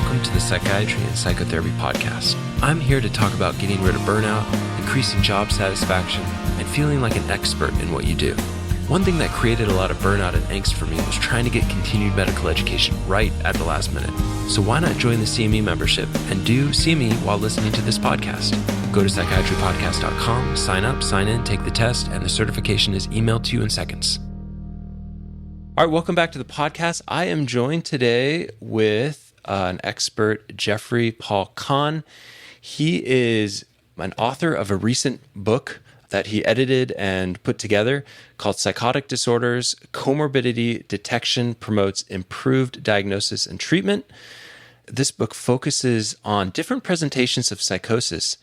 welcome to the Psychiatry and Psychotherapy podcast. I'm here to talk about getting rid of burnout, increasing job satisfaction, and feeling like an expert in what you do. One thing that created a lot of burnout and angst for me was trying to get continued medical education right at the last minute. So why not join the CME membership and do CME while listening to this podcast? Go to psychiatrypodcast.com, sign up, sign in, take the test, and the certification is emailed to you in seconds. All right, welcome back to the podcast. I am joined today with an expert, Jeffrey Paul Kahn. He is an author of a recent book that he edited and put together called Psychotic Disorders, Comorbidity Detection Promotes Improved Diagnosis and Treatment. This book focuses on different presentations of psychosis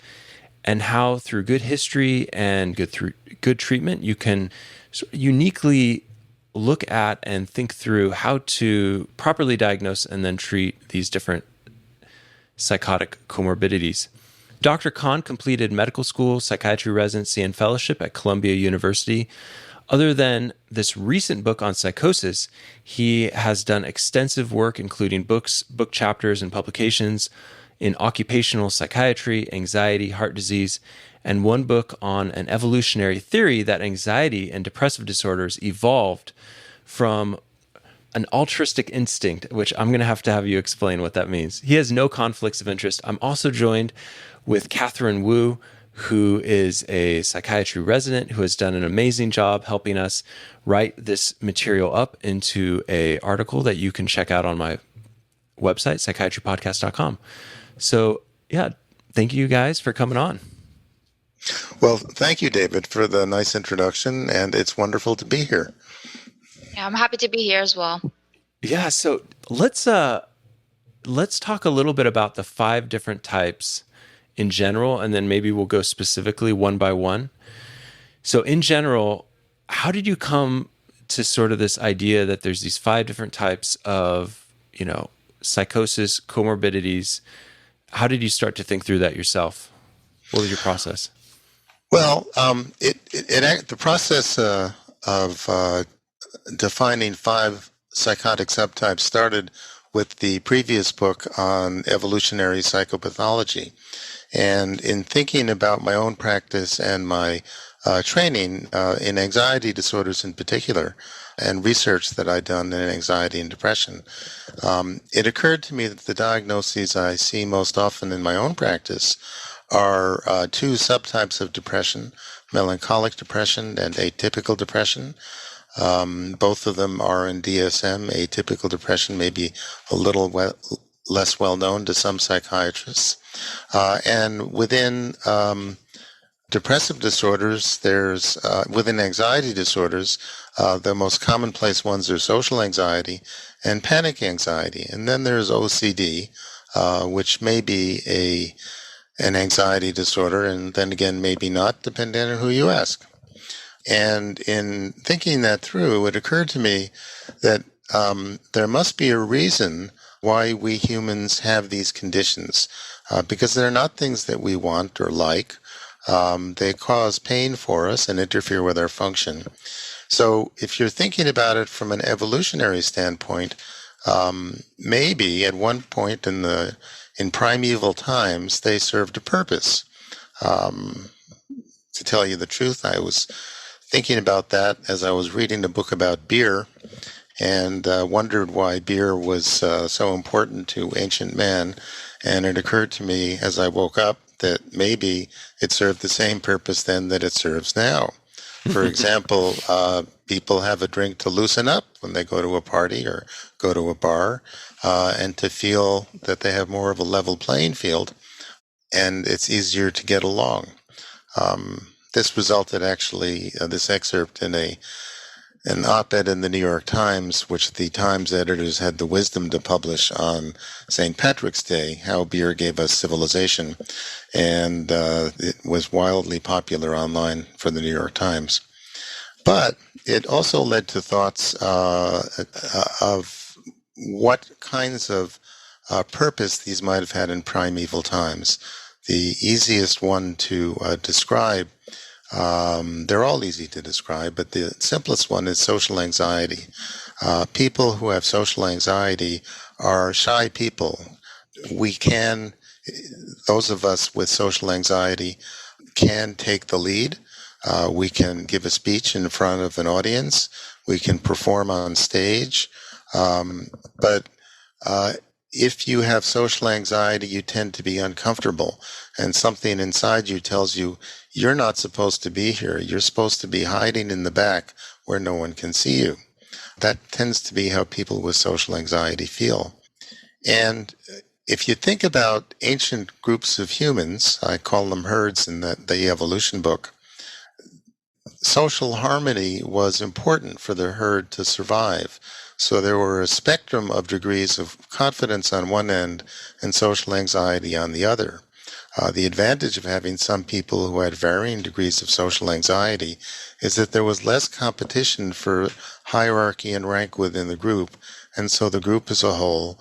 and how through good history and good treatment, you can uniquely look at and think through how to properly diagnose and then treat these different psychotic comorbidities. Dr. Kahn completed medical school, psychiatry residency, and fellowship at Columbia University. Other than this recent book on psychosis, he has done extensive work, including books, book chapters, and publications in occupational psychiatry, anxiety, heart disease, and one book on an evolutionary theory that anxiety and depressive disorders evolved from an altruistic instinct, which I'm going to have you explain what that means. He has no conflicts of interest. I'm also joined with Catherine Wu, who is a psychiatry resident who has done an amazing job helping us write this material up into an article that you can check out on my website, psychiatrypodcast.com. So, thank you guys for coming on. Well, thank you, David, for the nice introduction, and it's wonderful to be here. Yeah, I'm happy to be here as well. Yeah, so let's talk a little bit about the 5 different types in general, and then maybe we'll go specifically one by one. So in general, how did you come to sort of this idea that there's these 5 different types of, psychosis, comorbidities? How did you start to think through that yourself? What was your process? Well, the process of defining 5 psychotic subtypes started with the previous book on evolutionary psychopathology. And in thinking about my own practice and my training in anxiety disorders in particular, and research that I'd done in anxiety and depression, it occurred to me that the diagnoses I see most often in my own practice are 2 subtypes of depression, melancholic depression and atypical depression. Both of them are in DSM. Atypical depression may be a little less well known to some psychiatrists. And within depressive disorders, there's within anxiety disorders, the most commonplace ones are social anxiety and panic anxiety. And then there's OCD, which may be an anxiety disorder, and then again, maybe not, depending on who you ask. And in thinking that through, it occurred to me that there must be a reason why we humans have these conditions, because they're not things that we want or like. They cause pain for us and interfere with our function. So if you're thinking about it from an evolutionary standpoint, maybe at one point in primeval times, they served a purpose. To tell you the truth, I was thinking about that as I was reading a book about beer, and wondered why beer was so important to ancient man. And it occurred to me as I woke up that maybe it served the same purpose then that it serves now. For example, people have a drink to loosen up when they go to a party or go to a bar, and to feel that they have more of a level playing field, and it's easier to get along. This resulted actually, this excerpt in an op-ed in the New York Times, which the Times editors had the wisdom to publish on St. Patrick's Day, How Beer Gave Us Civilization. And it was wildly popular online for the New York Times. But it also led to thoughts of what kinds of purpose these might have had in primeval times. The easiest one to describe, they're all easy to describe, but the simplest one is social anxiety. People who have social anxiety are shy people we can, those of us with social anxiety can take the lead. We can give a speech in front of an audience. We can perform on stage. But if you have social anxiety, you tend to be uncomfortable, and something inside you tells you you're not supposed to be here. You're supposed to be hiding in the back where no one can see you. That tends to be how people with social anxiety feel. And if you think about ancient groups of humans, I call them herds in the evolution book, social harmony was important for the herd to survive. So there were a spectrum of degrees of confidence on one end and social anxiety on the other. The advantage of having some people who had varying degrees of social anxiety is that there was less competition for hierarchy and rank within the group, and so the group as a whole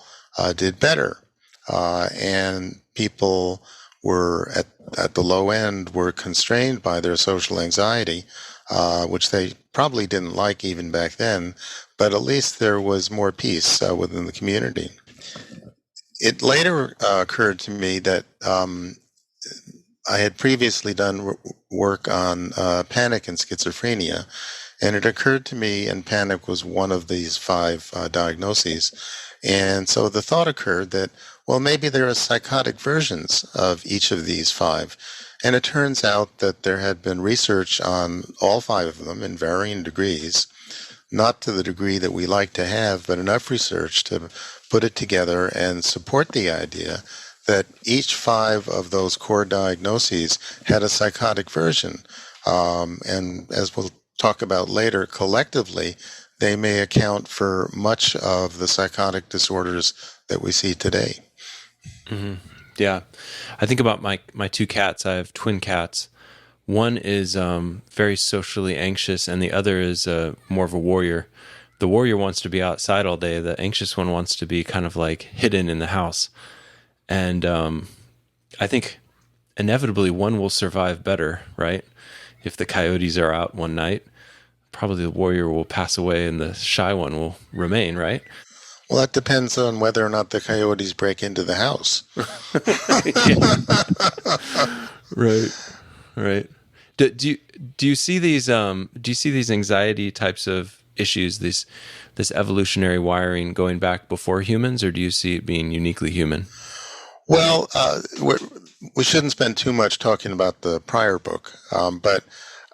did better. And people were at the low end were constrained by their social anxiety, which they probably didn't like even back then, but at least there was more peace within the community. It later occurred to me that I had previously done work on panic and schizophrenia, and it occurred to me, and panic was one of these 5 diagnoses, and so the thought occurred that, well, maybe there are psychotic versions of each of these 5. And it turns out that there had been research on all 5 of them in varying degrees, not to the degree that we like to have, but enough research to put it together and support the idea that each 5 of those core diagnoses had a psychotic version. And as we'll talk about later, collectively, they may account for much of the psychotic disorders that we see today. Mm-hmm. Yeah. I think about my 2 cats. I have twin cats. One is very socially anxious, and the other is more of a warrior. The warrior wants to be outside all day. The anxious one wants to be kind of like hidden in the house. And I think inevitably one will survive better, right? If the coyotes are out one night, probably the warrior will pass away and the shy one will remain, right? Well, that depends on whether or not the coyotes break into the house. Right. Do you see these anxiety types of issues, this evolutionary wiring going back before humans, or do you see it being uniquely human? Well, we shouldn't spend too much talking about the prior book, but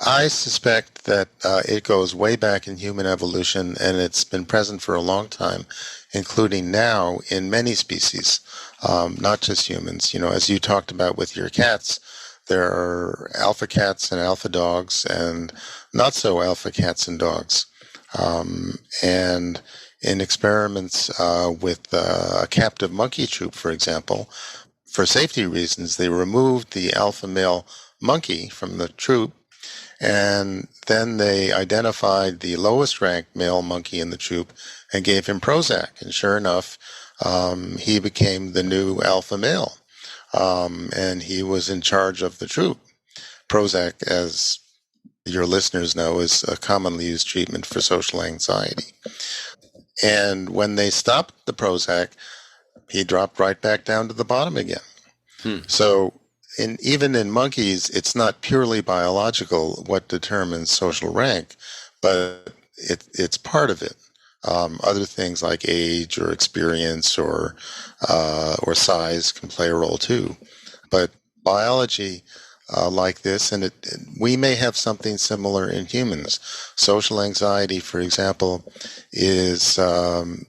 I suspect that it goes way back in human evolution, and it's been present for a long time, including now in many species, not just humans. You know, as you talked about with your cats, there are alpha cats and alpha dogs and not so alpha cats and dogs. And in experiments with a captive monkey troop, for example, for safety reasons, they removed the alpha male monkey from the troop, and then they identified the lowest ranked male monkey in the troop and gave him Prozac. And sure enough, he became the new alpha male. And he was in charge of the troop. Prozac, as your listeners know, is a commonly used treatment for social anxiety. And when they stopped the Prozac, he dropped right back down to the bottom again. So even in monkeys, it's not purely biological what determines social rank, but it's part of it. Other things like age or experience or size can play a role too. But biology like this, and we may have something similar in humans. Social anxiety, for example, is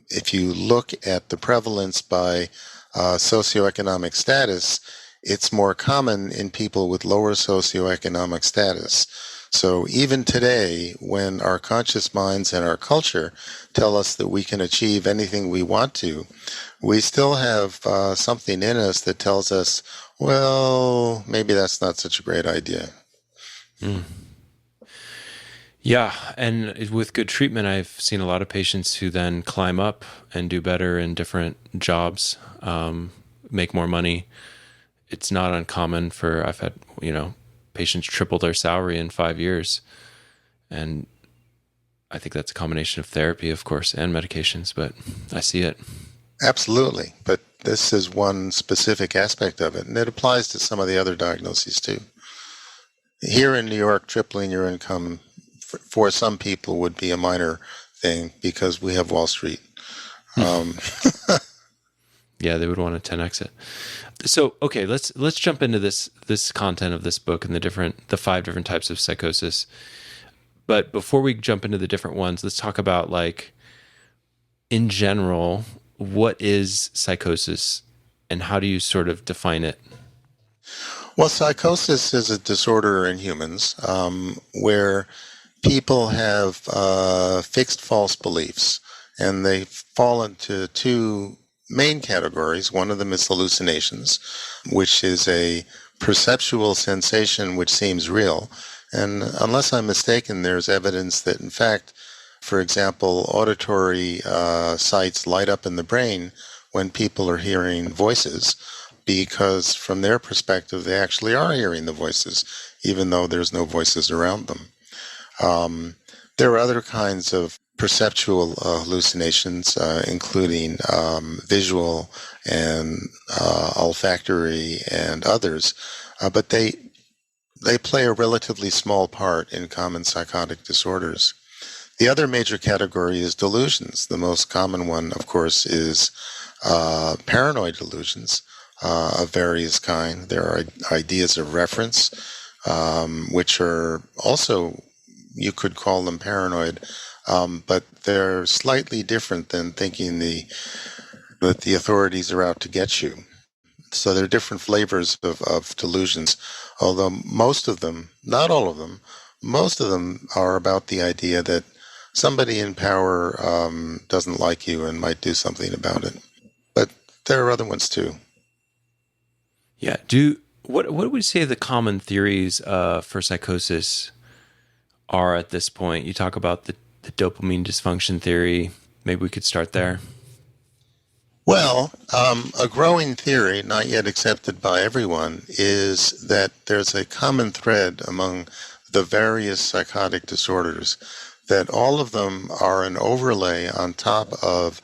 if you look at the prevalence by socioeconomic status, it's more common in people with lower socioeconomic status. So even today, when our conscious minds and our culture tell us that we can achieve anything we want to, we still have something in us that tells us, well, maybe that's not such a great idea. Yeah, and with good treatment, I've seen a lot of patients who then climb up and do better in different jobs, make more money. It's not uncommon I've had, patients triple their salary in 5 years. And I think that's a combination of therapy, of course, and medications, but I see it. Absolutely. But this is one specific aspect of it, and it applies to some of the other diagnoses too. Here in New York, tripling your income for some people would be a minor thing because we have Wall Street. Yeah, they would want to 10x it. So, okay, let's jump into this content of this book and the 5 different types of psychosis. But before we jump into the different ones, let's talk about, like, in general, what is psychosis and how do you sort of define it? Well, psychosis is a disorder in humans where people have fixed false beliefs, and they fall into 2 main categories. One of them is hallucinations, which is a perceptual sensation which seems real. And unless I'm mistaken, there's evidence that, in fact, for example, auditory sites light up in the brain when people are hearing voices, because from their perspective, they actually are hearing the voices, even though there's no voices around them. There are other kinds of perceptual hallucinations, including visual and olfactory and others, but they play a relatively small part in common psychotic disorders. The other major category is delusions. The most common one, of course, is paranoid delusions of various kind. There are ideas of reference, which are also, you could call them paranoid, but they're slightly different than thinking that the authorities are out to get you. So there are different flavors of delusions, although most of them, not all of them, most of them are about the idea that somebody in power doesn't like you and might do something about it. But there are other ones too. Yeah. What would you say the common theories for psychosis are at this point? You talk about the dopamine dysfunction theory. Maybe we could start there. Well, a growing theory, not yet accepted by everyone, is that there's a common thread among the various psychotic disorders, that all of them are an overlay on top of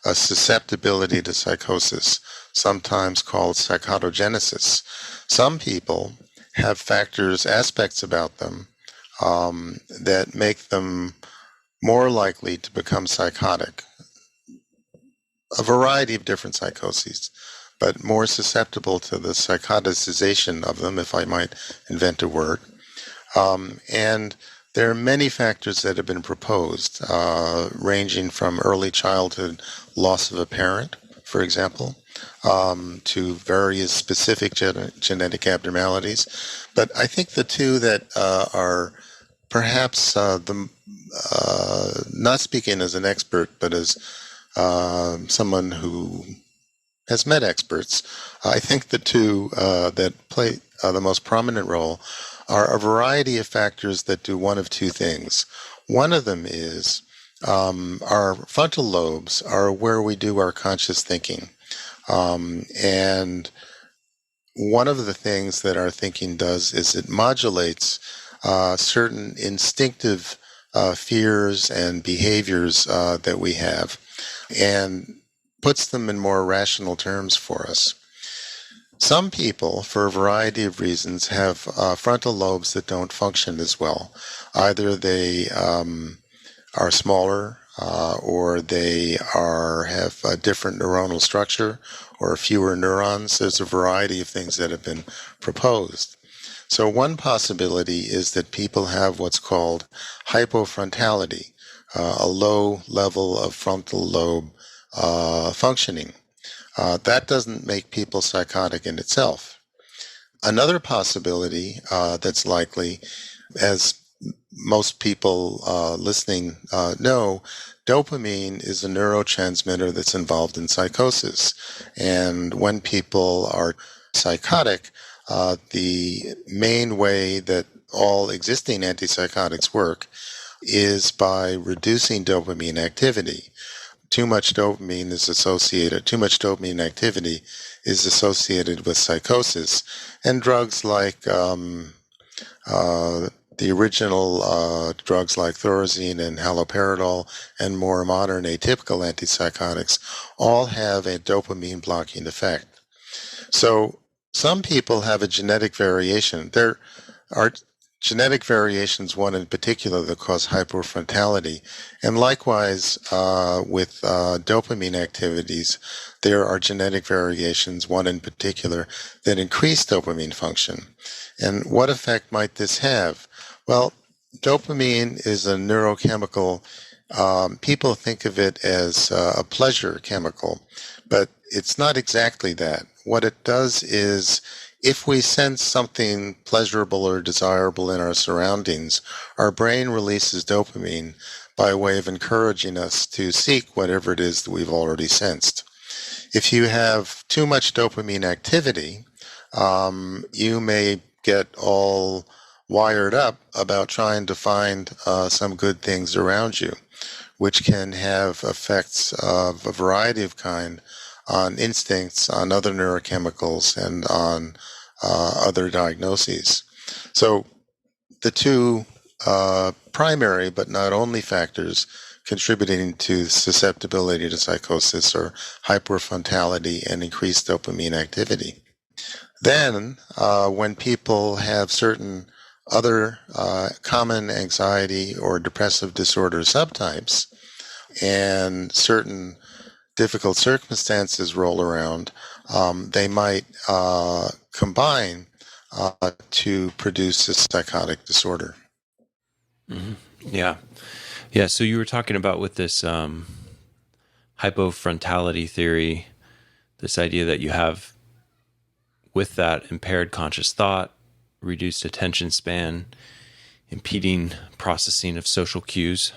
a susceptibility to psychosis, sometimes called psychotogenesis. Some people have factors, aspects about them that make them more likely to become psychotic. A variety of different psychoses, but more susceptible to the psychoticization of them, if I might invent a word. And there are many factors that have been proposed, ranging from early childhood loss of a parent, for example, to various specific genetic abnormalities. But I think the 2 that are perhaps not speaking as an expert, but as someone who has met experts, I think the 2 that play the most prominent role are a variety of factors that do one of 2 things. One of them is our frontal lobes are where we do our conscious thinking. And one of the things that our thinking does is it modulates certain instinctive fears and behaviors that we have, and puts them in more rational terms for us. Some people, for a variety of reasons, have frontal lobes that don't function as well. Either they are smaller, or they have a different neuronal structure, or fewer neurons. There's a variety of things that have been proposed. So one possibility is that people have what's called hypofrontality, a low level of frontal lobe functioning. That doesn't make people psychotic in itself. Another possibility that's likely, as most people listening know, dopamine is a neurotransmitter that's involved in psychosis. And when people are psychotic, the main way that all existing antipsychotics work is by reducing dopamine activity. Too much dopamine activity is associated with psychosis, and drugs like the original drugs like thorazine and haloperidol and more modern atypical antipsychotics all have a dopamine blocking effect. So some people have a genetic variation. There are genetic variations, one in particular, that cause hypofrontality. And likewise, with dopamine activities, there are genetic variations, one in particular, that increase dopamine function. And what effect might this have? Well, dopamine is a neurochemical. People think of it as a pleasure chemical, but it's not exactly that. What it does is, if we sense something pleasurable or desirable in our surroundings, our brain releases dopamine by way of encouraging us to seek whatever it is that we've already sensed. If you have too much dopamine activity, you may get all wired up about trying to find some good things around you, which can have effects of a variety of kind on instincts, on other neurochemicals, and on other diagnoses. So the two primary but not only factors contributing to susceptibility to psychosis are hyperfrontality and increased dopamine activity. Then, when people have certain other common anxiety or depressive disorder subtypes and certain difficult circumstances roll around, they might combine to produce a psychotic disorder. Mm-hmm. Yeah. Yeah. So you were talking about with this hypofrontality theory, this idea that you have with that impaired conscious thought, reduced attention span, impeding processing of social cues.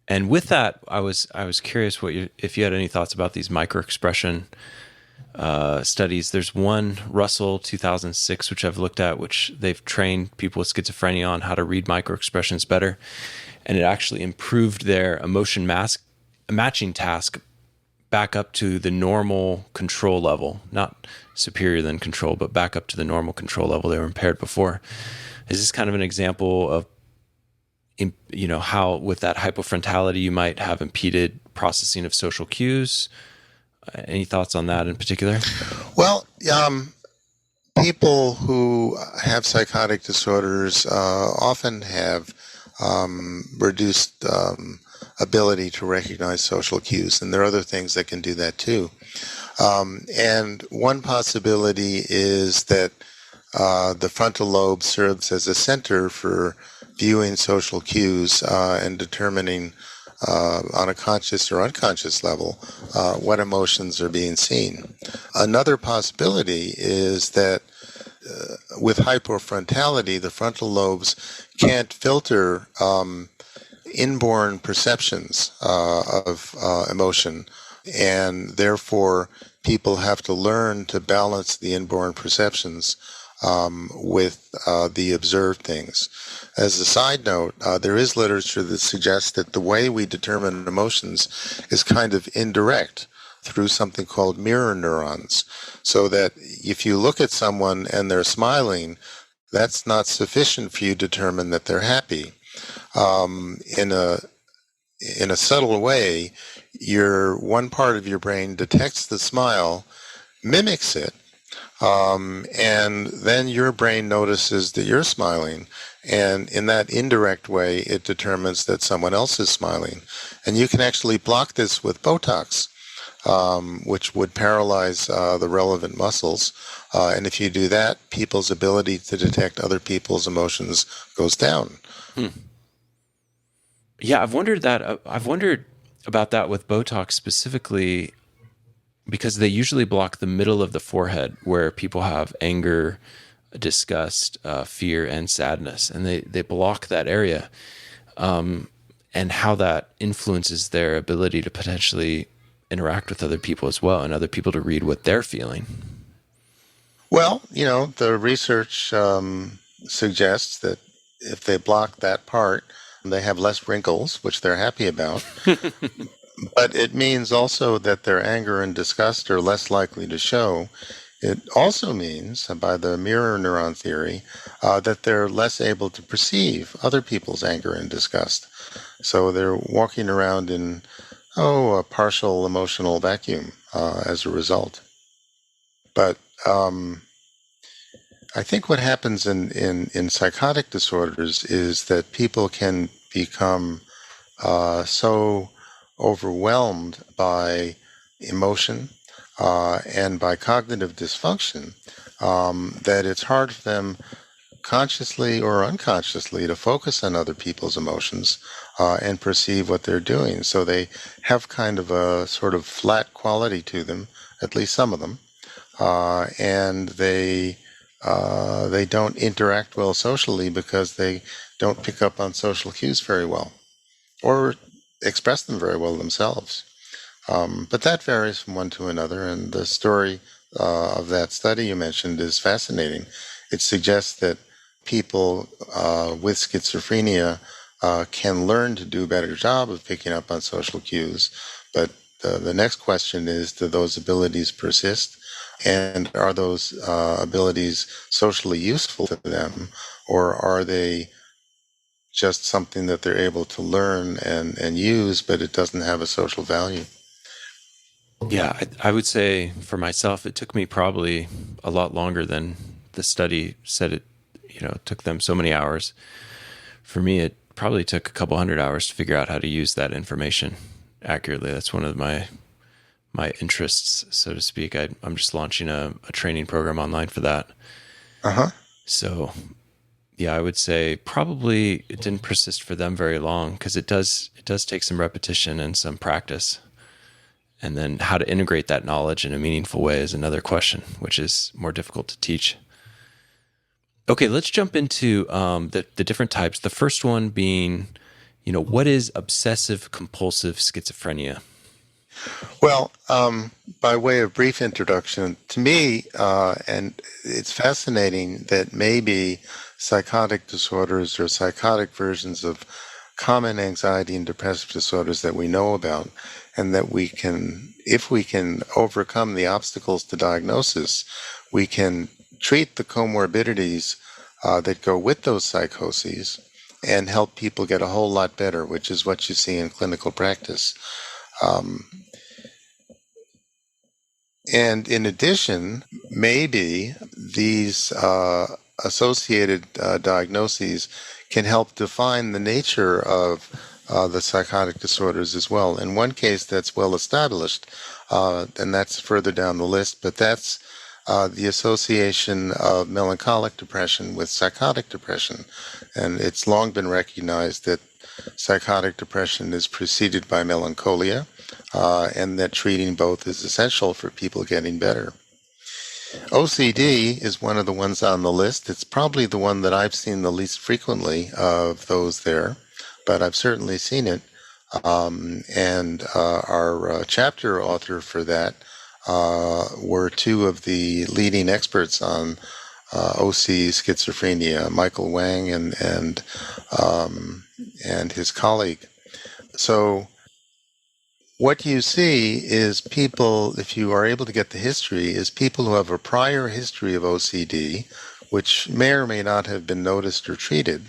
And with that, I was curious if you had any thoughts about these microexpression studies. There's one, Russell 2006, which I've looked at, which they've trained people with schizophrenia on how to read microexpressions better, and it actually improved their emotion matching task back up to the normal control level, not superior than control, but back up to the normal control level they were impaired before. Is this kind of an example of, how with that hypofrontality you might have impeded processing of social cues? Any thoughts on that in particular? Well, people who have psychotic disorders often have reduced ability to recognize social cues, and there are other things that can do that too. And one possibility is that the frontal lobe serves as a center for viewing social cues and determining on a conscious or unconscious level what emotions are being seen. Another possibility is that with hypofrontality, the frontal lobes can't filter inborn perceptions of emotion, and therefore people have to learn to balance the inborn perceptions with the observed things. As a side note, there is literature that suggests that the way we determine emotions is kind of indirect through something called mirror neurons, so that if you look at someone and they're smiling, that's not sufficient for you to determine that they're happy. In a subtle way, one part of your brain detects the smile, mimics it, and then your brain notices that you're smiling, and in that indirect way, it determines that someone else is smiling. And you can actually block this with Botox, which would paralyze the relevant muscles. And if you do that, people's ability to detect other people's emotions goes down. Yeah, I've wondered about that with Botox specifically, because they usually block the middle of the forehead where people have anger, disgust, fear, and sadness, and they block that area, and how that influences their ability to potentially interact with other people as well, and other people to read what they're feeling. Well, the research suggests that if they block that part, they have less wrinkles, which they're happy about. But it means also that their anger and disgust are less likely to show. It also means, by the mirror neuron theory, that they're less able to perceive other people's anger and disgust. So they're walking around in, a partial emotional vacuum as a result. But I think what happens in psychotic disorders is that people can become so overwhelmed by emotion and by cognitive dysfunction that it's hard for them consciously or unconsciously to focus on other people's emotions and perceive what they're doing. So they have kind of a sort of flat quality to them, at least some of them, and they don't interact well socially because they don't pick up on social cues very well or express them very well themselves. But that varies from one to another, and the story of that study you mentioned is fascinating. It suggests that people with schizophrenia can learn to do a better job of picking up on social cues, but the next question is, do those abilities persist? And are those abilities socially useful to them, or are they just something that they're able to learn and use, but it doesn't have a social value? Yeah, I would say for myself, it took me probably a lot longer than the study said it, took them so many hours. For me, it probably took a couple hundred hours to figure out how to use that information accurately. That's one of my interests, so to speak. I'm just launching a training program online for that. So yeah, I would say probably it didn't persist for them very long because it does take some repetition and some practice. And then how to integrate that knowledge in a meaningful way is another question, which is more difficult to teach. Okay, let's jump into the different types. The first one being, what is obsessive compulsive schizophrenia? Well, by way of brief introduction, to me, and it's fascinating that maybe psychotic disorders or psychotic versions of common anxiety and depressive disorders that we know about, and that we can, if we can overcome the obstacles to diagnosis, we can treat the comorbidities that go with those psychoses and help people get a whole lot better, which is what you see in clinical practice. And in addition, maybe these associated diagnoses can help define the nature of the psychotic disorders as well. In one case that's well established, and that's further down the list, but that's the association of melancholic depression with psychotic depression. And it's long been recognized that psychotic depression is preceded by melancholia, and that treating both is essential for people getting better. OCD is one of the ones on the list. It's probably the one that I've seen the least frequently of those there, but I've certainly seen it. And our chapter author for that were two of the leading experts on OC schizophrenia, Michael Wang and his colleague. So what you see is people, if you are able to get the history, is people who have a prior history of OCD, which may or may not have been noticed or treated.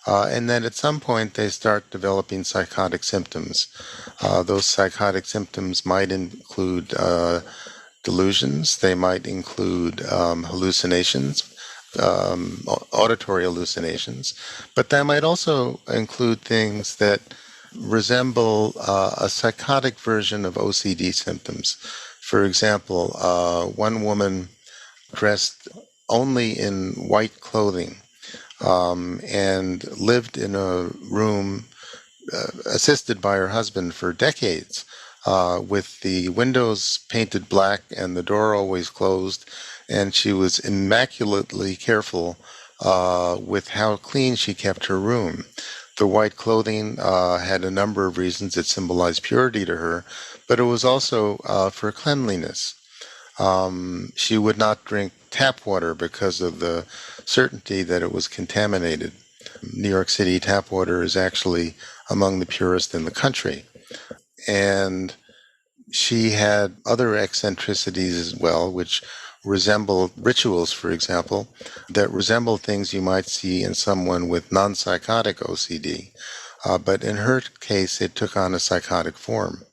And then at some point they start developing psychotic symptoms. Those psychotic symptoms might include delusions. They might include hallucinations, auditory hallucinations. But that might also include things that resemble a psychotic version of OCD symptoms. For example, one woman dressed only in white clothing and lived in a room assisted by her husband for decades, with the windows painted black and the door always closed, and she was immaculately careful with how clean she kept her room. The white clothing had a number of reasons. It symbolized purity to her, but it was also for cleanliness. She would not drink tap water because of the certainty that it was contaminated. New York City tap water is actually among the purest in the country. And she had other eccentricities as well, which resemble rituals, for example, that resemble things you might see in someone with non-psychotic OCD. But in her case, it took on a psychotic form.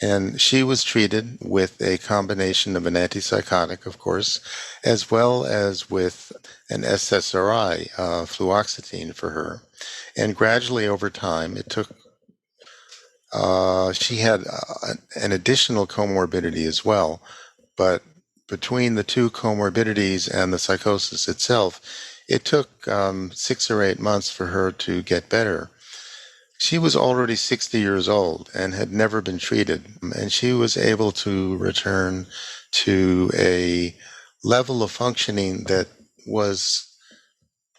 And she was treated with a combination of an antipsychotic, of course, as well as with an SSRI, fluoxetine for her. And gradually over time, it took, she had an additional comorbidity as well. But between the two comorbidities and the psychosis itself, it took 6 or 8 months for her to get better. She was already 60 years old and had never been treated, and she was able to return to a level of functioning that was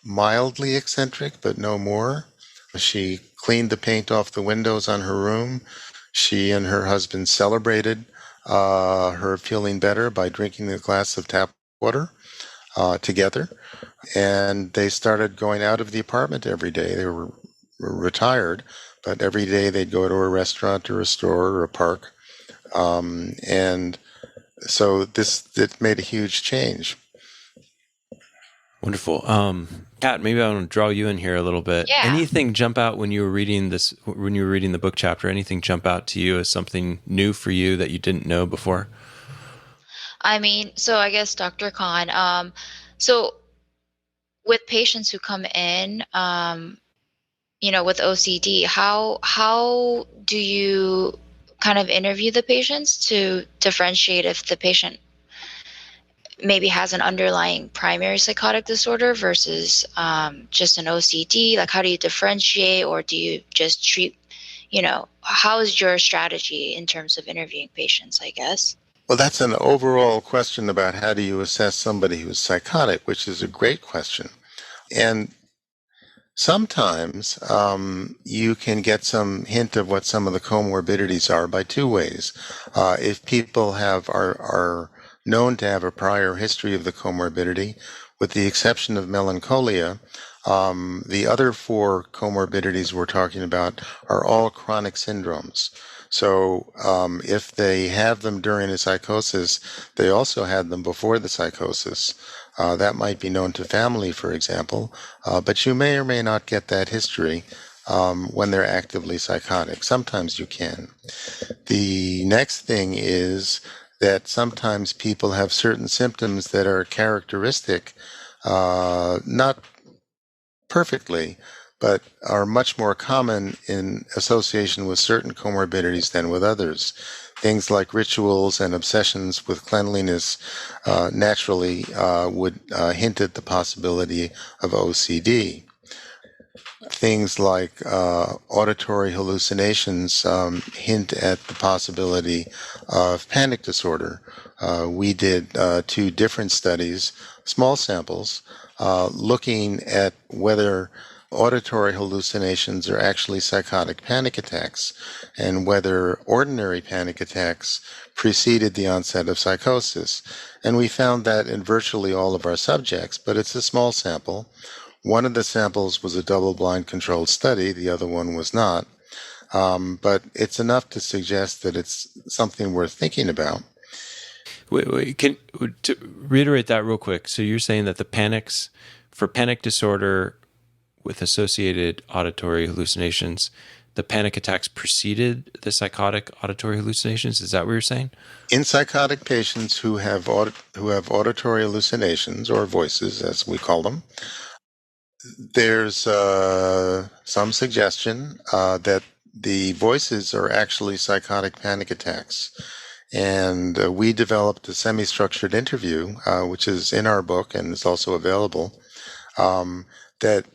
mildly eccentric, but no more. She cleaned the paint off the windows on her room. She and her husband celebrated her feeling better by drinking a glass of tap water together, and they started going out of the apartment every day. They were retired, but every day they'd go to a restaurant or a store or a park. And so it made a huge change. Wonderful. Kat, maybe I want to draw you in here a little bit. Yeah. Anything jump out when you were reading the book chapter? Anything jump out to you as something new for you that you didn't know before? I mean, so I guess Dr. Kahn, so with patients who come in, with OCD, how do you kind of interview the patients to differentiate if the patient maybe has an underlying primary psychotic disorder versus just an OCD? Like, how do you differentiate, or do you just treat, how is your strategy in terms of interviewing patients, I guess? Well, that's an overall question about how do you assess somebody who's psychotic, which is a great question. And sometimes you can get some hint of what some of the comorbidities are by two ways. If people are known to have a prior history of the comorbidity, with the exception of melancholia, the other 4 comorbidities we're talking about are all chronic syndromes. So if they have them during a psychosis, they also had them before the psychosis. That might be known to family, for example, but you may or may not get that history when they're actively psychotic. Sometimes you can. The next thing is that sometimes people have certain symptoms that are characteristic, not perfectly, but are much more common in association with certain comorbidities than with others. Things like rituals and obsessions with cleanliness naturally would hint at the possibility of OCD. Things like auditory hallucinations hint at the possibility of panic disorder. We did 2 different studies, small samples, looking at whether auditory hallucinations are actually psychotic panic attacks and whether ordinary panic attacks preceded the onset of psychosis. And we found that in virtually all of our subjects, but it's a small sample. One of the samples was a double-blind controlled study. The other one was not. But it's enough to suggest that it's something worth thinking about. Wait, to reiterate that real quick. So you're saying that for panic disorder with associated auditory hallucinations, the panic attacks preceded the psychotic auditory hallucinations? Is that what you're saying? In psychotic patients who have auditory hallucinations, or voices as we call them, there's some suggestion that the voices are actually psychotic panic attacks. And we developed a semi-structured interview, which is in our book and is also available, that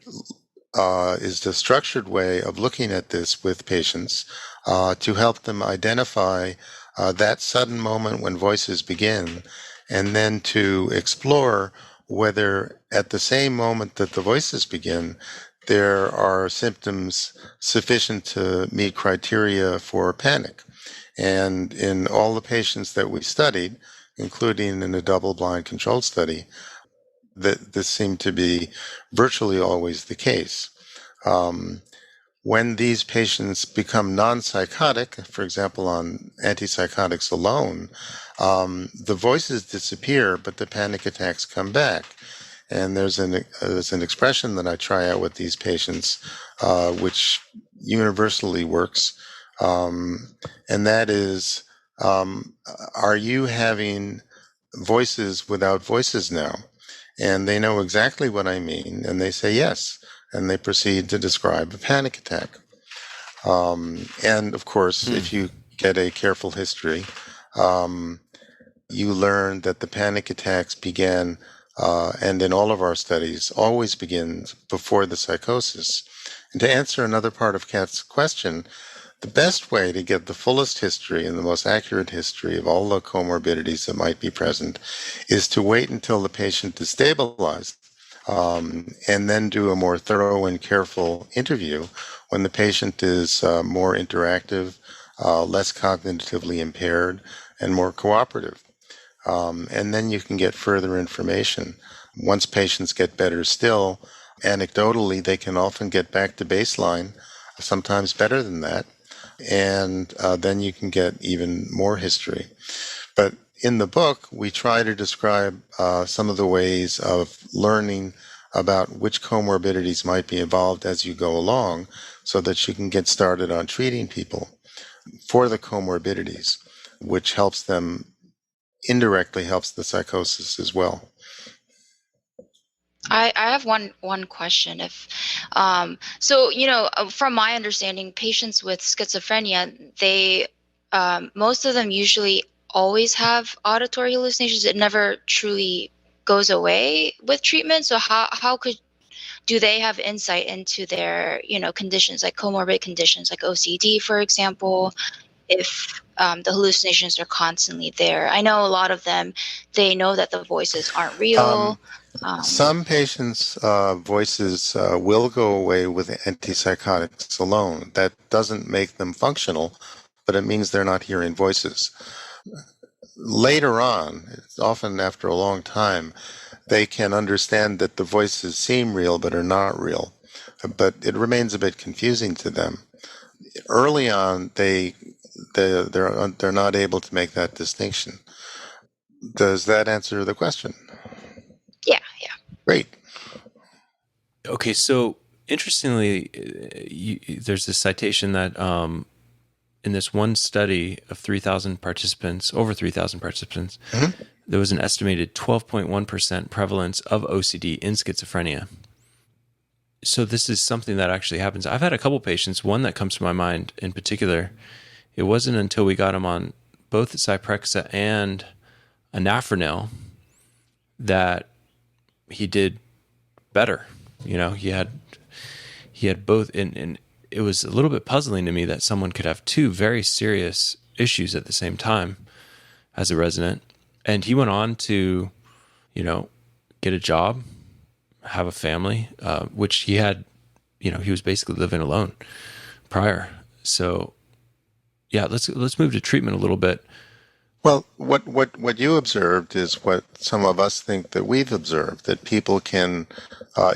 is the structured way of looking at this with patients to help them identify that sudden moment when voices begin, and then to explore whether at the same moment that the voices begin, there are symptoms sufficient to meet criteria for panic. And in all the patients that we studied, including in a double-blind controlled study, this seemed to be virtually always the case. when these patients become non-psychotic, for example, on antipsychotics alone, the voices disappear, but the panic attacks come back. And there's an expression that I try out with these patients, which universally works, and that is, are you having voices without voices now? And they know exactly what I mean, and they say yes, and they proceed to describe a panic attack. And of course, if you get a careful history, you learn that the panic attacks began, and in all of our studies, always begins before the psychosis. And to answer another part of Kat's question, the best way to get the fullest history and the most accurate history of all the comorbidities that might be present is to wait until the patient is stabilized, and then do a more thorough and careful interview when the patient is more interactive, less cognitively impaired, and more cooperative. And then you can get further information. Once patients get better still, anecdotally, they can often get back to baseline, sometimes better than that. And then you can get even more history. But in the book, we try to describe some of the ways of learning about which comorbidities might be involved as you go along so that you can get started on treating people for the comorbidities, which helps them, indirectly helps the psychosis as well. I have one question. If from my understanding, patients with schizophrenia, they most of them usually always have auditory hallucinations. It never truly goes away with treatment. So how do they have insight into their conditions, like comorbid conditions like OCD, for example, if the hallucinations are constantly there? I know a lot of them, they know that the voices aren't real. Some patients' voices will go away with antipsychotics alone. That doesn't make them functional, but it means they're not hearing voices. Later on, often after a long time, they can understand that the voices seem real but are not real. But it remains a bit confusing to them. Early on, they're not able to make that distinction. Does that answer the question? Yeah. Great. Okay, so interestingly, there's this citation that in this one study of 3,000 participants, over 3,000 participants, there was an estimated 12.1% prevalence of OCD in schizophrenia. So this is something that actually happens. I've had a couple patients, one that comes to my mind in particular. It wasn't until we got him on both Zyprexa and anafranil that he did better. He had both, and it was a little bit puzzling to me that someone could have two very serious issues at the same time as a resident. And he went on to, get a job, have a family, which he had, he was basically living alone prior. So yeah, let's move to treatment a little bit. Well, what you observed is what some of us think that we've observed, that people can,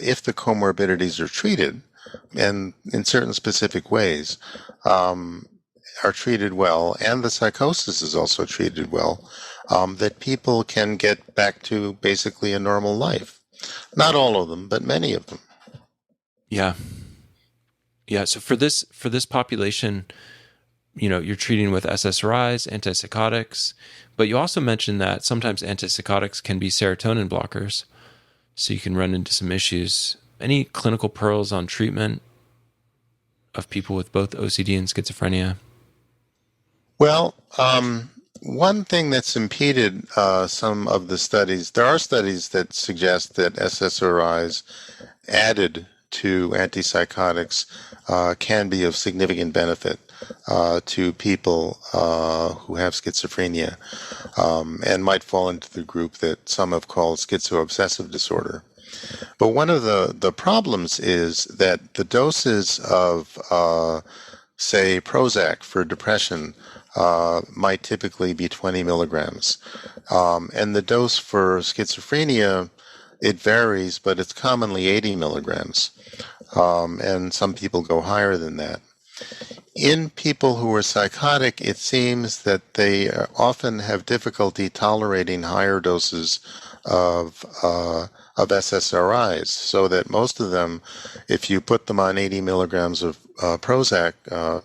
if the comorbidities are treated, and in certain specific ways, are treated well, and the psychosis is also treated well, that people can get back to basically a normal life. Not all of them, but many of them. Yeah. So for this population, you're treating with SSRIs, antipsychotics, but you also mentioned that sometimes antipsychotics can be serotonin blockers, so you can run into some issues. Any clinical pearls on treatment of people with both OCD and schizophrenia? Well, one thing that's impeded some of the studies, there are studies that suggest that SSRIs added to antipsychotics can be of significant benefit to people who have schizophrenia, and might fall into the group that some have called schizoobsessive disorder. But one of the problems is that the doses of, say, Prozac for depression might typically be 20 milligrams. And the dose for schizophrenia, it varies, but it's commonly 80 milligrams. and some people go higher than that. In people who are psychotic, it seems that they often have difficulty tolerating higher doses of SSRIs, so that most of them, if you put them on 80 milligrams of Prozac,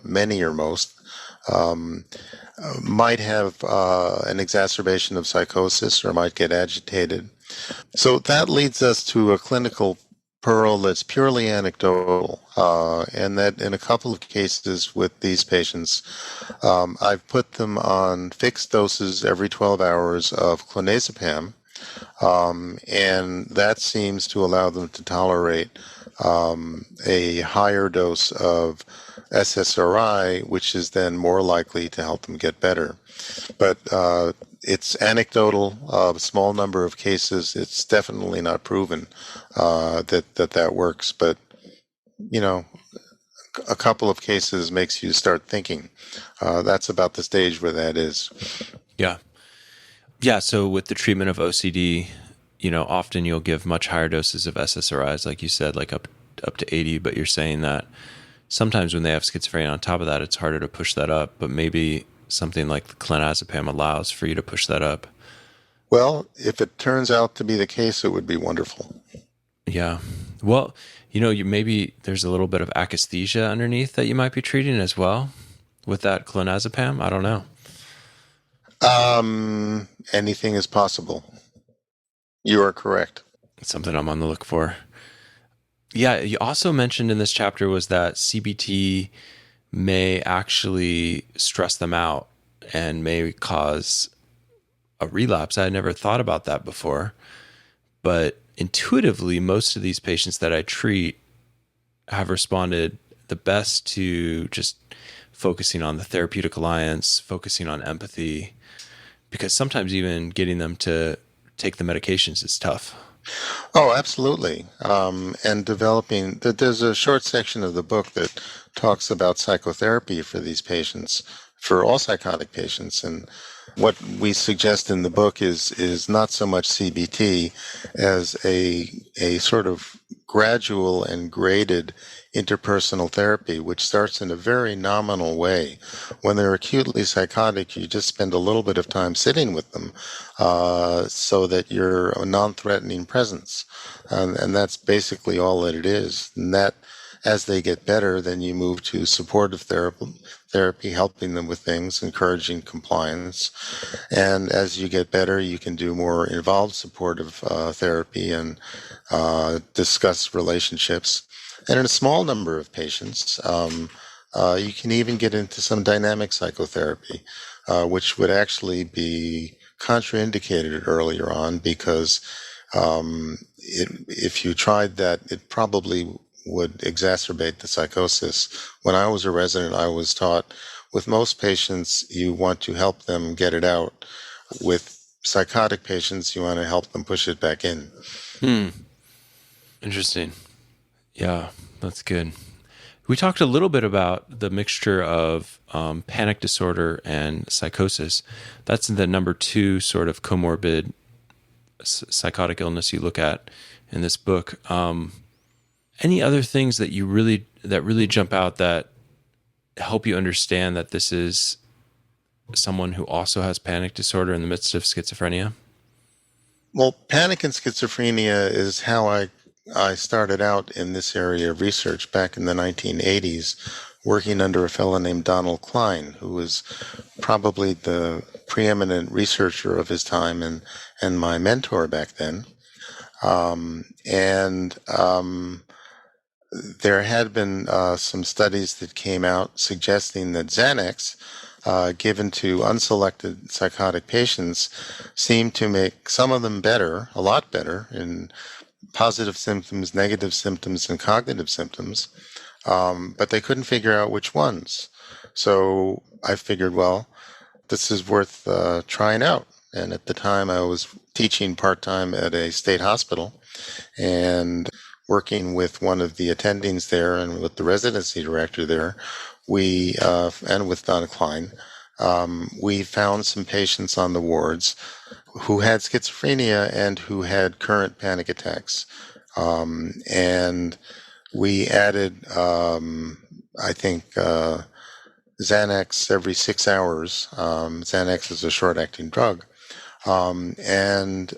many or most, might have an exacerbation of psychosis or might get agitated. So that leads us to a clinical pearl that's purely anecdotal, and that in a couple of cases with these patients, I've put them on fixed doses every 12 hours of clonazepam, and that seems to allow them to tolerate a higher dose of SSRI, which is then more likely to help them get better. But it's anecdotal, a small number of cases. It's definitely not proven that works. But, you know, a couple of cases makes you start thinking. That's about the stage where that is. Yeah. Yeah. So with the treatment of OCD, often you'll give much higher doses of SSRIs, like you said, like up to 80. But you're saying that sometimes when they have schizophrenia on top of that, it's harder to push that up. But maybe something like the clonazepam allows for you to push that up. Well, if it turns out to be the case, it would be wonderful. Yeah. Well, maybe there's a little bit of akathisia underneath that you might be treating as well with that clonazepam. I don't know. Anything is possible. You are correct. It's something I'm on the look for. Yeah. You also mentioned in this chapter was that CBT may actually stress them out and may cause a relapse. I had never thought about that before, but intuitively, most of these patients that I treat have responded the best to just focusing on the therapeutic alliance, focusing on empathy, because sometimes even getting them to take the medications is tough. Oh, absolutely. And developing, there's a short section of the book that talks about psychotherapy for these patients, for all psychotic patients. And what we suggest in the book is not so much CBT as a sort of gradual and graded interpersonal therapy, which starts in a very nominal way. When they're acutely psychotic, you just spend a little bit of time sitting with them so that you're a non-threatening presence. And that's basically all that it is. And that, as they get better, then you move to supportive therapy, helping them with things, encouraging compliance. And as you get better, you can do more involved supportive therapy and discuss relationships. And in a small number of patients, you can even get into some dynamic psychotherapy, which would actually be contraindicated earlier on because if you tried that, it probably would exacerbate the psychosis. When I was a resident, I was taught with most patients, you want to help them get it out. With psychotic patients, you want to help them push it back in. Interesting. Yeah, that's good. We talked a little bit about the mixture of panic disorder and psychosis. That's the number 2 sort of comorbid psychotic illness you look at in this book. Any other things that really jump out that help you understand that this is someone who also has panic disorder in the midst of schizophrenia? Well, panic and schizophrenia is how I started out in this area of research back in the 1980s, working under a fellow named Donald Klein, who was probably the preeminent researcher of his time and my mentor back then. There had been some studies that came out suggesting that Xanax, given to unselected psychotic patients, seemed to make some of them better, a lot better, in positive symptoms, negative symptoms, and cognitive symptoms, but they couldn't figure out which ones. So I figured, well, this is worth trying out. And at the time, I was teaching part-time at a state hospital and working with one of the attendings there and with the residency director there, and with Don Klein, we found some patients on the wards who had schizophrenia and who had current panic attacks. And we added, I think, Xanax every 6 hours. Xanax is a short-acting drug. And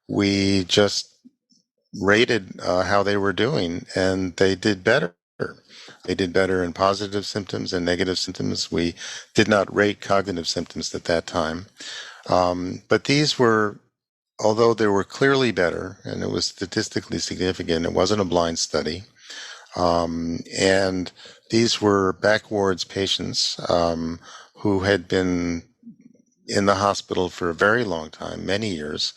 we just rated how they were doing, and they did better. They did better in positive symptoms and negative symptoms. We did not rate cognitive symptoms at that time. But these were, although they were clearly better, and it was statistically significant, it wasn't a blind study. And these were backwards patients who had been in the hospital for a very long time, many years,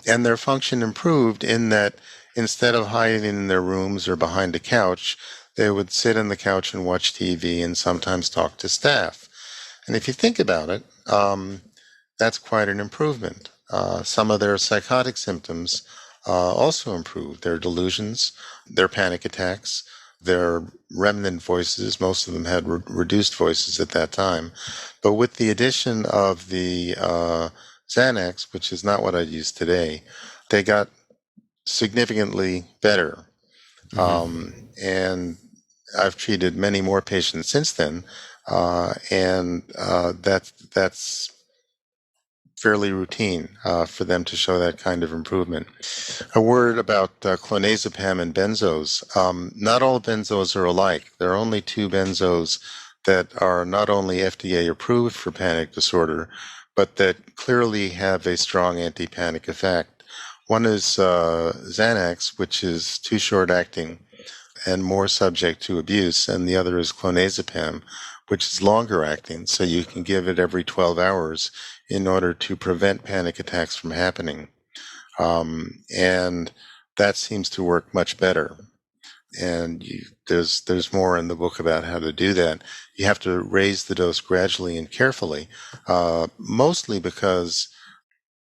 and their function improved in that instead of hiding in their rooms or behind a couch, they would sit on the couch and watch TV and sometimes talk to staff. And if you think about it, that's quite an improvement. Some of their psychotic symptoms also improved. Their delusions, their panic attacks, their remnant voices, most of them had reduced voices at that time. But with the addition of the Xanax, which is not what I'd use today, they got significantly better. And I've treated many more patients since then, and that's fairly routine for them to show that kind of improvement. A word about clonazepam and benzos. Not all benzos are alike. There are only two benzos that are not only FDA approved for panic disorder, but that clearly have a strong anti-panic effect. One is Xanax, which is too short-acting and more subject to abuse, and the other is clonazepam, which is longer-acting, so you can give it every 12 hours in order to prevent panic attacks from happening. And that seems to work much better. And there's more in the book about how to do that. You have to raise the dose gradually and carefully, mostly because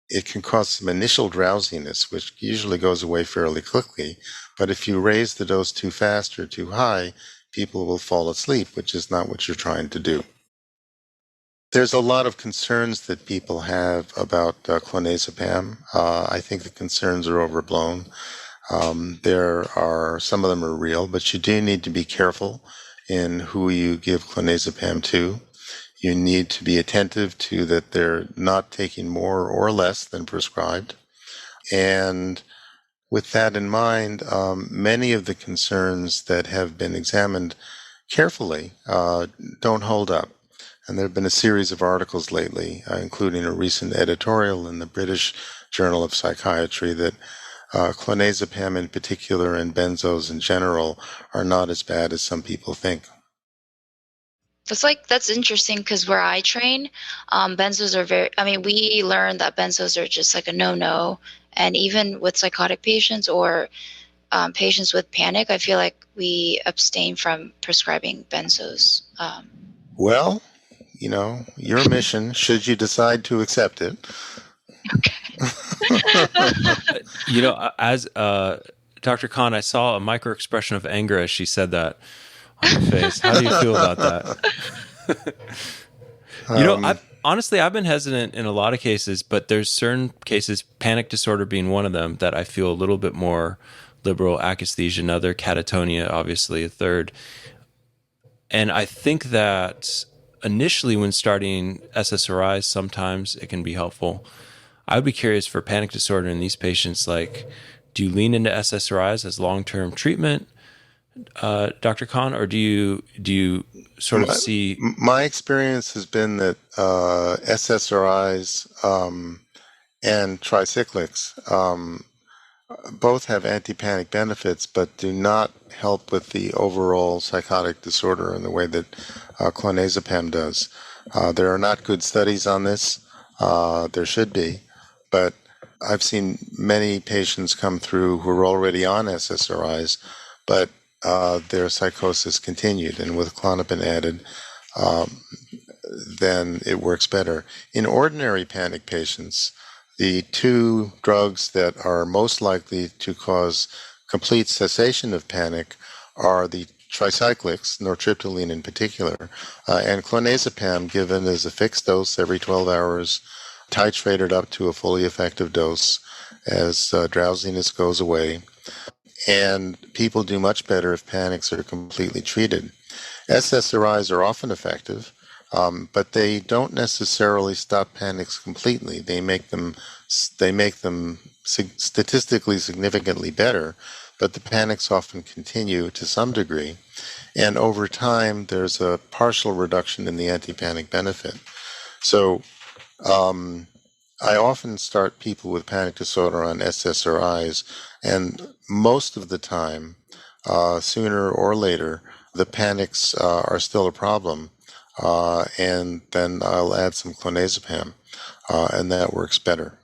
it can cause some initial drowsiness, which usually goes away fairly quickly. But if you raise the dose too fast or too high, people will fall asleep, which is not what you're trying to do. There's a lot of concerns that people have about clonazepam. I think the concerns are overblown. There are, some of them are real, but you do need to be careful in who you give clonazepam to. You need to be attentive to that they're not taking more or less than prescribed. And with that in mind, many of the concerns that have been examined carefully don't hold up. And there have been a series of articles lately, including a recent editorial in the British Journal of Psychiatry, that clonazepam in particular and benzos in general are not as bad as some people think. That's interesting because where I train, benzos are we learned that benzos are just like a no-no. And even with psychotic patients or patients with panic, I feel like we abstain from prescribing benzos. Well, your mission, should you decide to accept it. Okay. As Dr. Kahn, I saw a micro expression of anger as she said that on your face. How do you feel about that? I've been hesitant in a lot of cases, but there's certain cases, panic disorder being one of them, that I feel a little bit more liberal. Akathisia, another. Catatonia, obviously, a third. And I think that initially when starting SSRIs, sometimes it can be helpful. I would be curious for panic disorder in these patients, do you lean into SSRIs as long-term treatment, Dr. Kahn, or do you sort of see? My experience has been that SSRIs and tricyclics both have anti-panic benefits, but do not help with the overall psychotic disorder in the way that clonazepam does. There are not good studies on this. There should be, but I've seen many patients come through who are already on SSRIs, but their psychosis continued, and with Klonopin added, then it works better. In ordinary panic patients, the two drugs that are most likely to cause complete cessation of panic are the tricyclics, nortriptyline in particular, and clonazepam given as a fixed dose every 12 hours, titrated up to a fully effective dose as drowsiness goes away. And people do much better if panics are completely treated. SSRIs are often effective, but they don't necessarily stop panics completely. They make them statistically significantly better, but the panics often continue to some degree. And over time, there's a partial reduction in the anti-panic benefit. So I often start people with panic disorder on SSRIs, and most of the time, sooner or later, the panics are still a problem, and then I'll add some clonazepam, and that works better.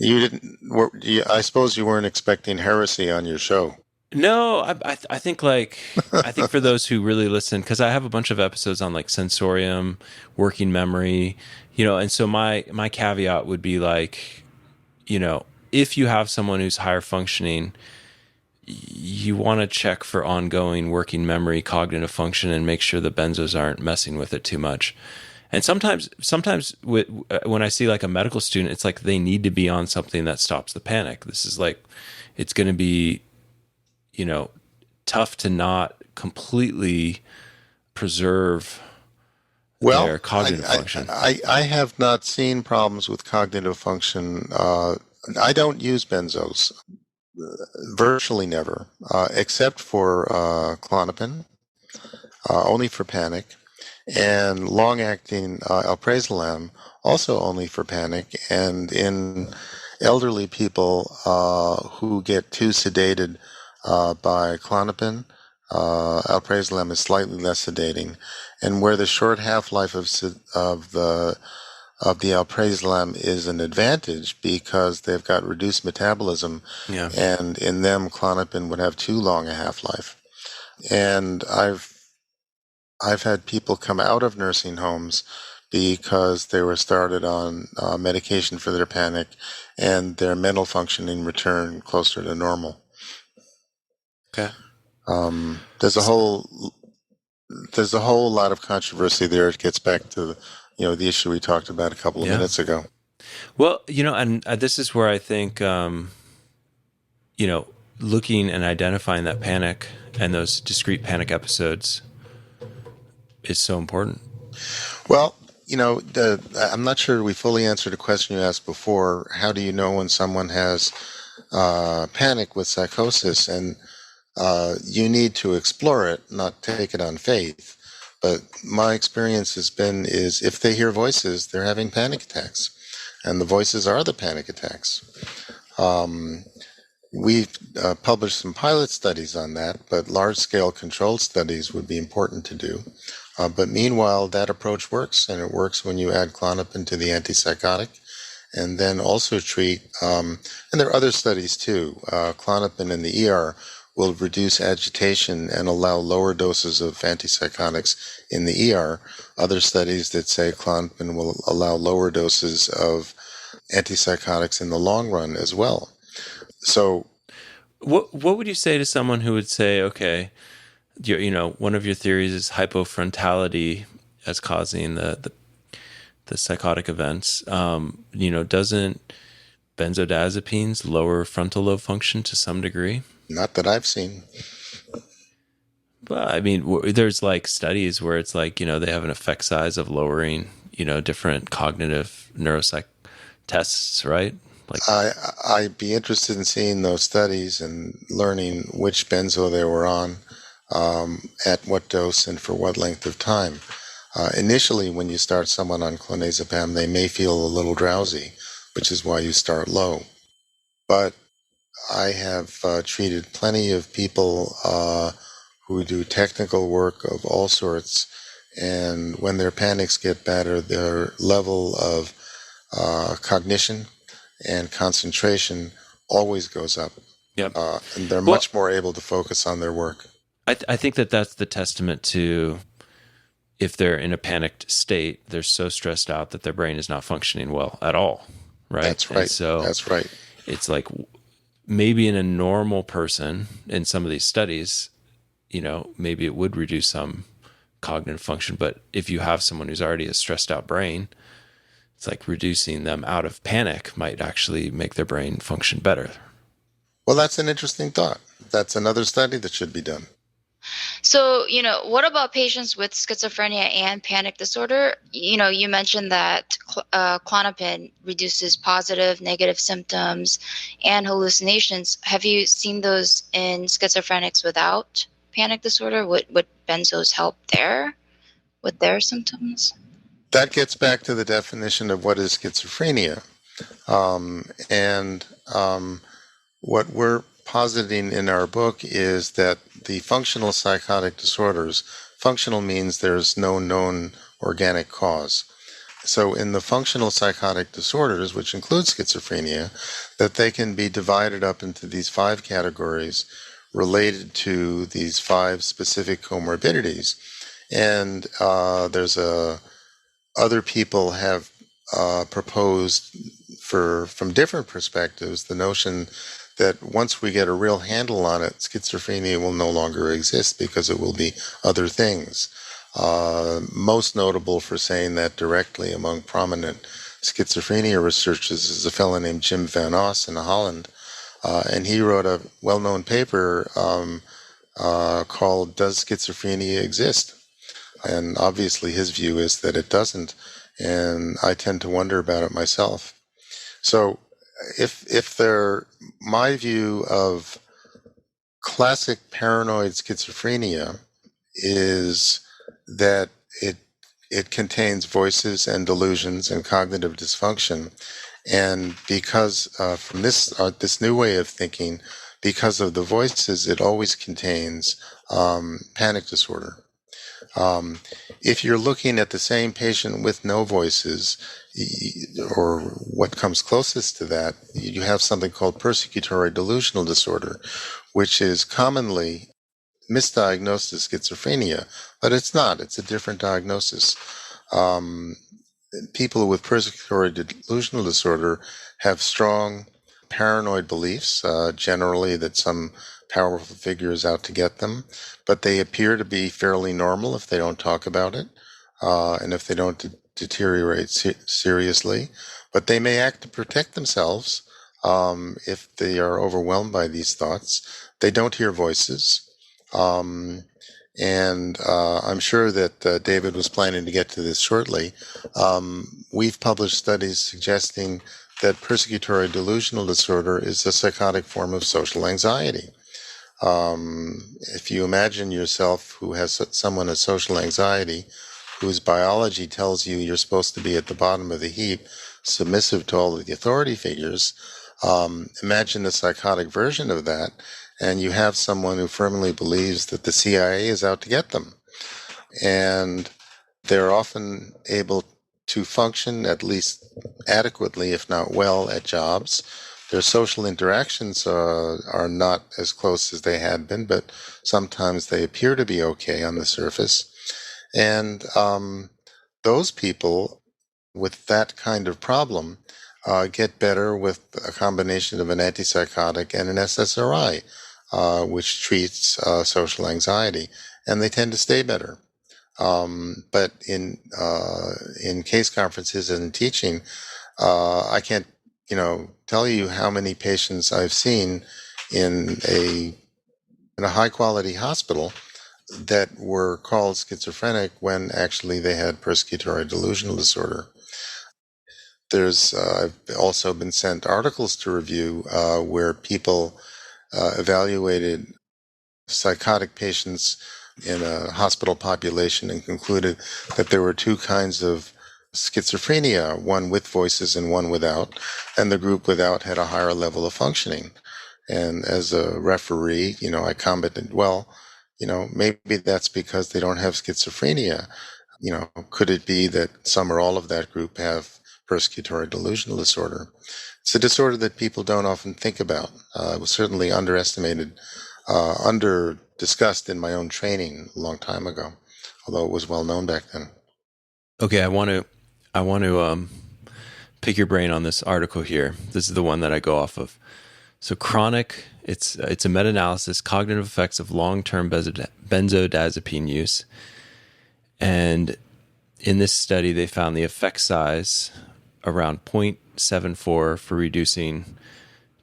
I suppose you weren't expecting heresy on your show. No, I think I think for those who really listen, because I have a bunch of episodes on like sensorium, working memory, and so my caveat would be like, if you have someone who's higher functioning, you want to check for ongoing working memory, cognitive function, and make sure the benzos aren't messing with it too much. And sometimes when I see like a medical student, it's like they need to be on something that stops the panic. This is like, it's going to be, tough to not completely preserve their cognitive function. I have not seen problems with cognitive function. I don't use benzos, virtually never, except for Klonopin, only for panic, and long-acting alprazolam, also only for panic, and in elderly people who get too sedated by Klonopin, alprazolam is slightly less sedating, and where the short half-life of the alprazolam is an advantage because they've got reduced metabolism, and in them Klonopin would have too long a half-life. And I've had people come out of nursing homes because they were started on medication for their panic, and their mental functioning returned closer to normal. Okay. There's a whole lot of controversy there. It gets back to the issue we talked about a couple of minutes ago. Well, and this is where I think looking and identifying that panic and those discrete panic episodes is so important. Well, I'm not sure we fully answered a question you asked before. How do you know when someone has panic with psychosis? And you need to explore it, not take it on faith. But my experience has been is if they hear voices, they're having panic attacks. And the voices are the panic attacks. We've published some pilot studies on that, but large-scale controlled studies would be important to do. But meanwhile, that approach works, and it works when you add Klonopin to the antipsychotic, and then also treat, and there are other studies too. Klonopin in the ER will reduce agitation and allow lower doses of antipsychotics in the ER. Other studies that say Klonopin will allow lower doses of antipsychotics in the long run as well. So, what would you say to someone who would say, okay, one of your theories is hypofrontality as causing the psychotic events. Doesn't benzodiazepines lower frontal lobe function to some degree? Not that I've seen. But I mean, there's like studies where it's like, they have an effect size of lowering, different cognitive neuropsych tests, right? Like, I'd be interested in seeing those studies and learning which benzo they were on, at what dose and for what length of time. Initially, when you start someone on clonazepam, they may feel a little drowsy, which is why you start low. But I have treated plenty of people who do technical work of all sorts, and when their panics get better, their level of cognition and concentration always goes up. Yep. And they're much more able to focus on their work. I think that's the testament to if they're in a panicked state, they're so stressed out that their brain is not functioning well at all, right? That's right. That's right. It's like maybe in a normal person, in some of these studies, maybe it would reduce some cognitive function. But if you have someone who's already a stressed out brain, it's like reducing them out of panic might actually make their brain function better. Well, that's an interesting thought. That's another study that should be done. So, what about patients with schizophrenia and panic disorder? You mentioned that Klonopin reduces positive, negative symptoms and hallucinations. Have you seen those in schizophrenics without panic disorder? Would benzos help there with their symptoms? That gets back to the definition of what is schizophrenia. And what we're positing in our book is that the functional psychotic disorders, functional means there's no known organic cause. So in the functional psychotic disorders, which include schizophrenia, that they can be divided up into these 5 categories related to these 5 specific comorbidities. And other people have proposed from different perspectives the notion that once we get a real handle on it, schizophrenia will no longer exist because it will be other things. Most notable for saying that directly among prominent schizophrenia researchers is a fellow named Jim Van Os in Holland. And he wrote a well-known paper called Does Schizophrenia Exist? And obviously his view is that it doesn't. And I tend to wonder about it myself. So my view of classic paranoid schizophrenia is that it contains voices and delusions and cognitive dysfunction. And because from this new way of thinking, because of the voices, it always contains panic disorder. If you're looking at the same patient with no voices, or what comes closest to that, you have something called persecutory delusional disorder, which is commonly misdiagnosed as schizophrenia, but it's not. It's a different diagnosis. People with persecutory delusional disorder have strong paranoid beliefs, generally that some powerful figure is out to get them, but they appear to be fairly normal if they don't talk about it, and if they don't deteriorate seriously. But they may act to protect themselves if they are overwhelmed by these thoughts. They don't hear voices. And I'm sure that David was planning to get to this shortly. We've published studies suggesting that persecutory delusional disorder is a psychotic form of social anxiety. If you imagine yourself who has someone with social anxiety, whose biology tells you you're supposed to be at the bottom of the heap, submissive to all of the authority figures, imagine a psychotic version of that, and you have someone who firmly believes that the CIA is out to get them. And they're often able to function at least adequately, if not well, at jobs. Their social interactions are not as close as they had been, but sometimes they appear to be okay on the surface. And those people with that kind of problem get better with a combination of an antipsychotic and an SSRI, which treats social anxiety, and they tend to stay better. But in case conferences and in teaching, I can't, tell you how many patients I've seen in a high quality hospital that were called schizophrenic when actually they had persecutory delusional disorder. I've also been sent articles to review where people evaluated psychotic patients in a hospital population and concluded that there were 2 kinds of schizophrenia, one with voices and one without, and the group without had a higher level of functioning. And as a referee, I commented, well, maybe that's because they don't have schizophrenia. Could it be that some or all of that group have persecutory delusional disorder? It's a disorder that people don't often think about. It was certainly underestimated, under-discussed in my own training a long time ago, although it was well known back then. Okay, I want to pick your brain on this article here. This is the one that I go off of. So chronic, it's a meta-analysis, cognitive effects of long-term benzodiazepine use. And in this study, they found the effect size around 0.74 for reducing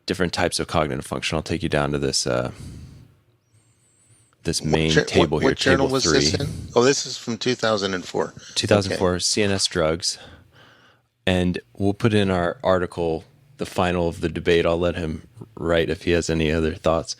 different types of cognitive function. I'll take you down to this this main table here, what journal table was 3. this in? Oh, this is from 2004. 2004, CNS drugs. And we'll put in our article, the final of the debate. I'll let him write if he has any other thoughts.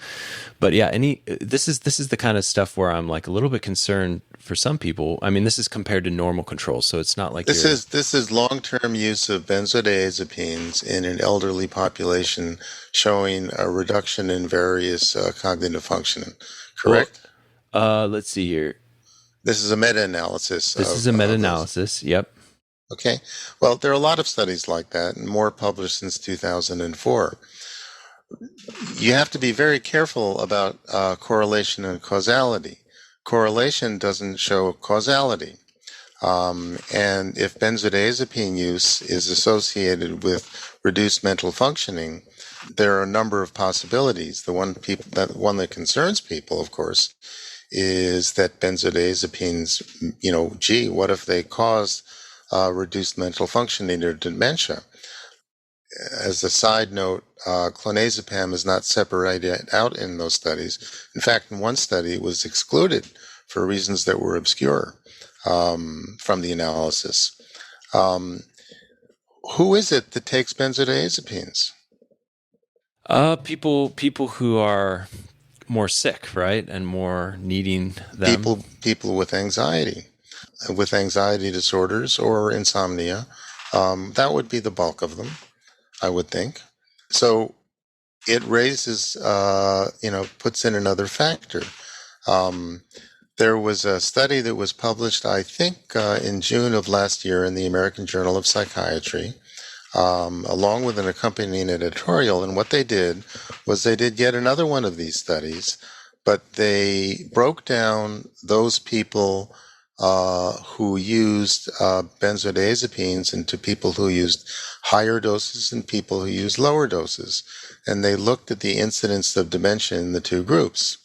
But yeah, this is the kind of stuff where I'm like a little bit concerned for some people. I mean, this is compared to normal controls, so it's not like This is long-term use of benzodiazepines in an elderly population, showing a reduction in various cognitive functioning. Correct? Well, let's see here. This is a meta-analysis. This is a meta-analysis. Yep. Okay. Well, there are a lot of studies like that, and more published since 2004. You have to be very careful about correlation and causality. Correlation doesn't show causality. And if benzodiazepine use is associated with reduced mental functioning, there are a number of possibilities. The one that concerns people, of course, is that benzodiazepines, what if they cause reduced mental functioning or dementia? As a side note, clonazepam is not separated out in those studies. In fact, in one study, it was excluded for reasons that were obscure from the analysis. Who is it that takes benzodiazepines? People who are more sick, right, and more needing them. People with anxiety disorders or insomnia. That would be the bulk of them, I would think. So it raises, puts in another factor. There was a study that was published, I think, in June of last year in the American Journal of Psychiatry, along with an accompanying editorial. And what they did was they did yet another one of these studies, but they broke down those people who used benzodiazepines into people who used higher doses and people who used lower doses. And they looked at the incidence of dementia in the two groups.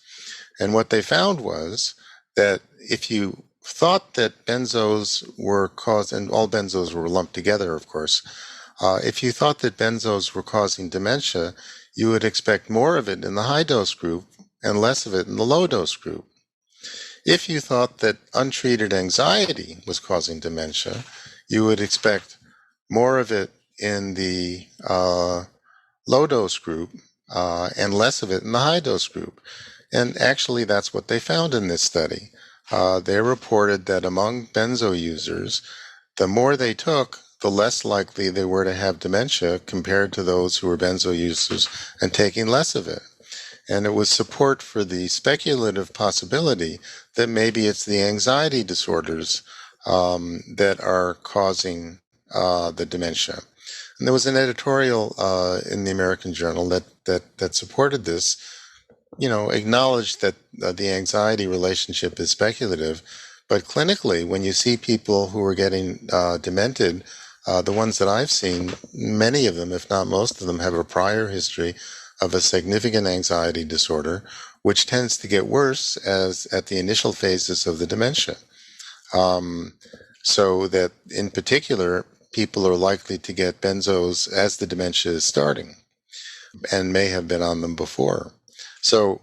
And what they found was that if you thought that benzos were and all benzos were lumped together, of course, if you thought that benzos were causing dementia, you would expect more of it in the high dose group and less of it in the low dose group. If you thought that untreated anxiety was causing dementia, you would expect more of it in the low dose group and less of it in the high dose group. And actually, that's what they found in this study. They reported that among benzo users, the more they took, the less likely they were to have dementia compared to those who were benzo users and taking less of it. And it was support for the speculative possibility that maybe it's the anxiety disorders that are causing the dementia. And there was an editorial in the American Journal that supported this, acknowledged that the anxiety relationship is speculative, but clinically, when you see people who are getting demented, the ones that I've seen, many of them, if not most of them, have a prior history of a significant anxiety disorder, which tends to get worse at the initial phases of the dementia. So that in particular, people are likely to get benzos as the dementia is starting and may have been on them before. So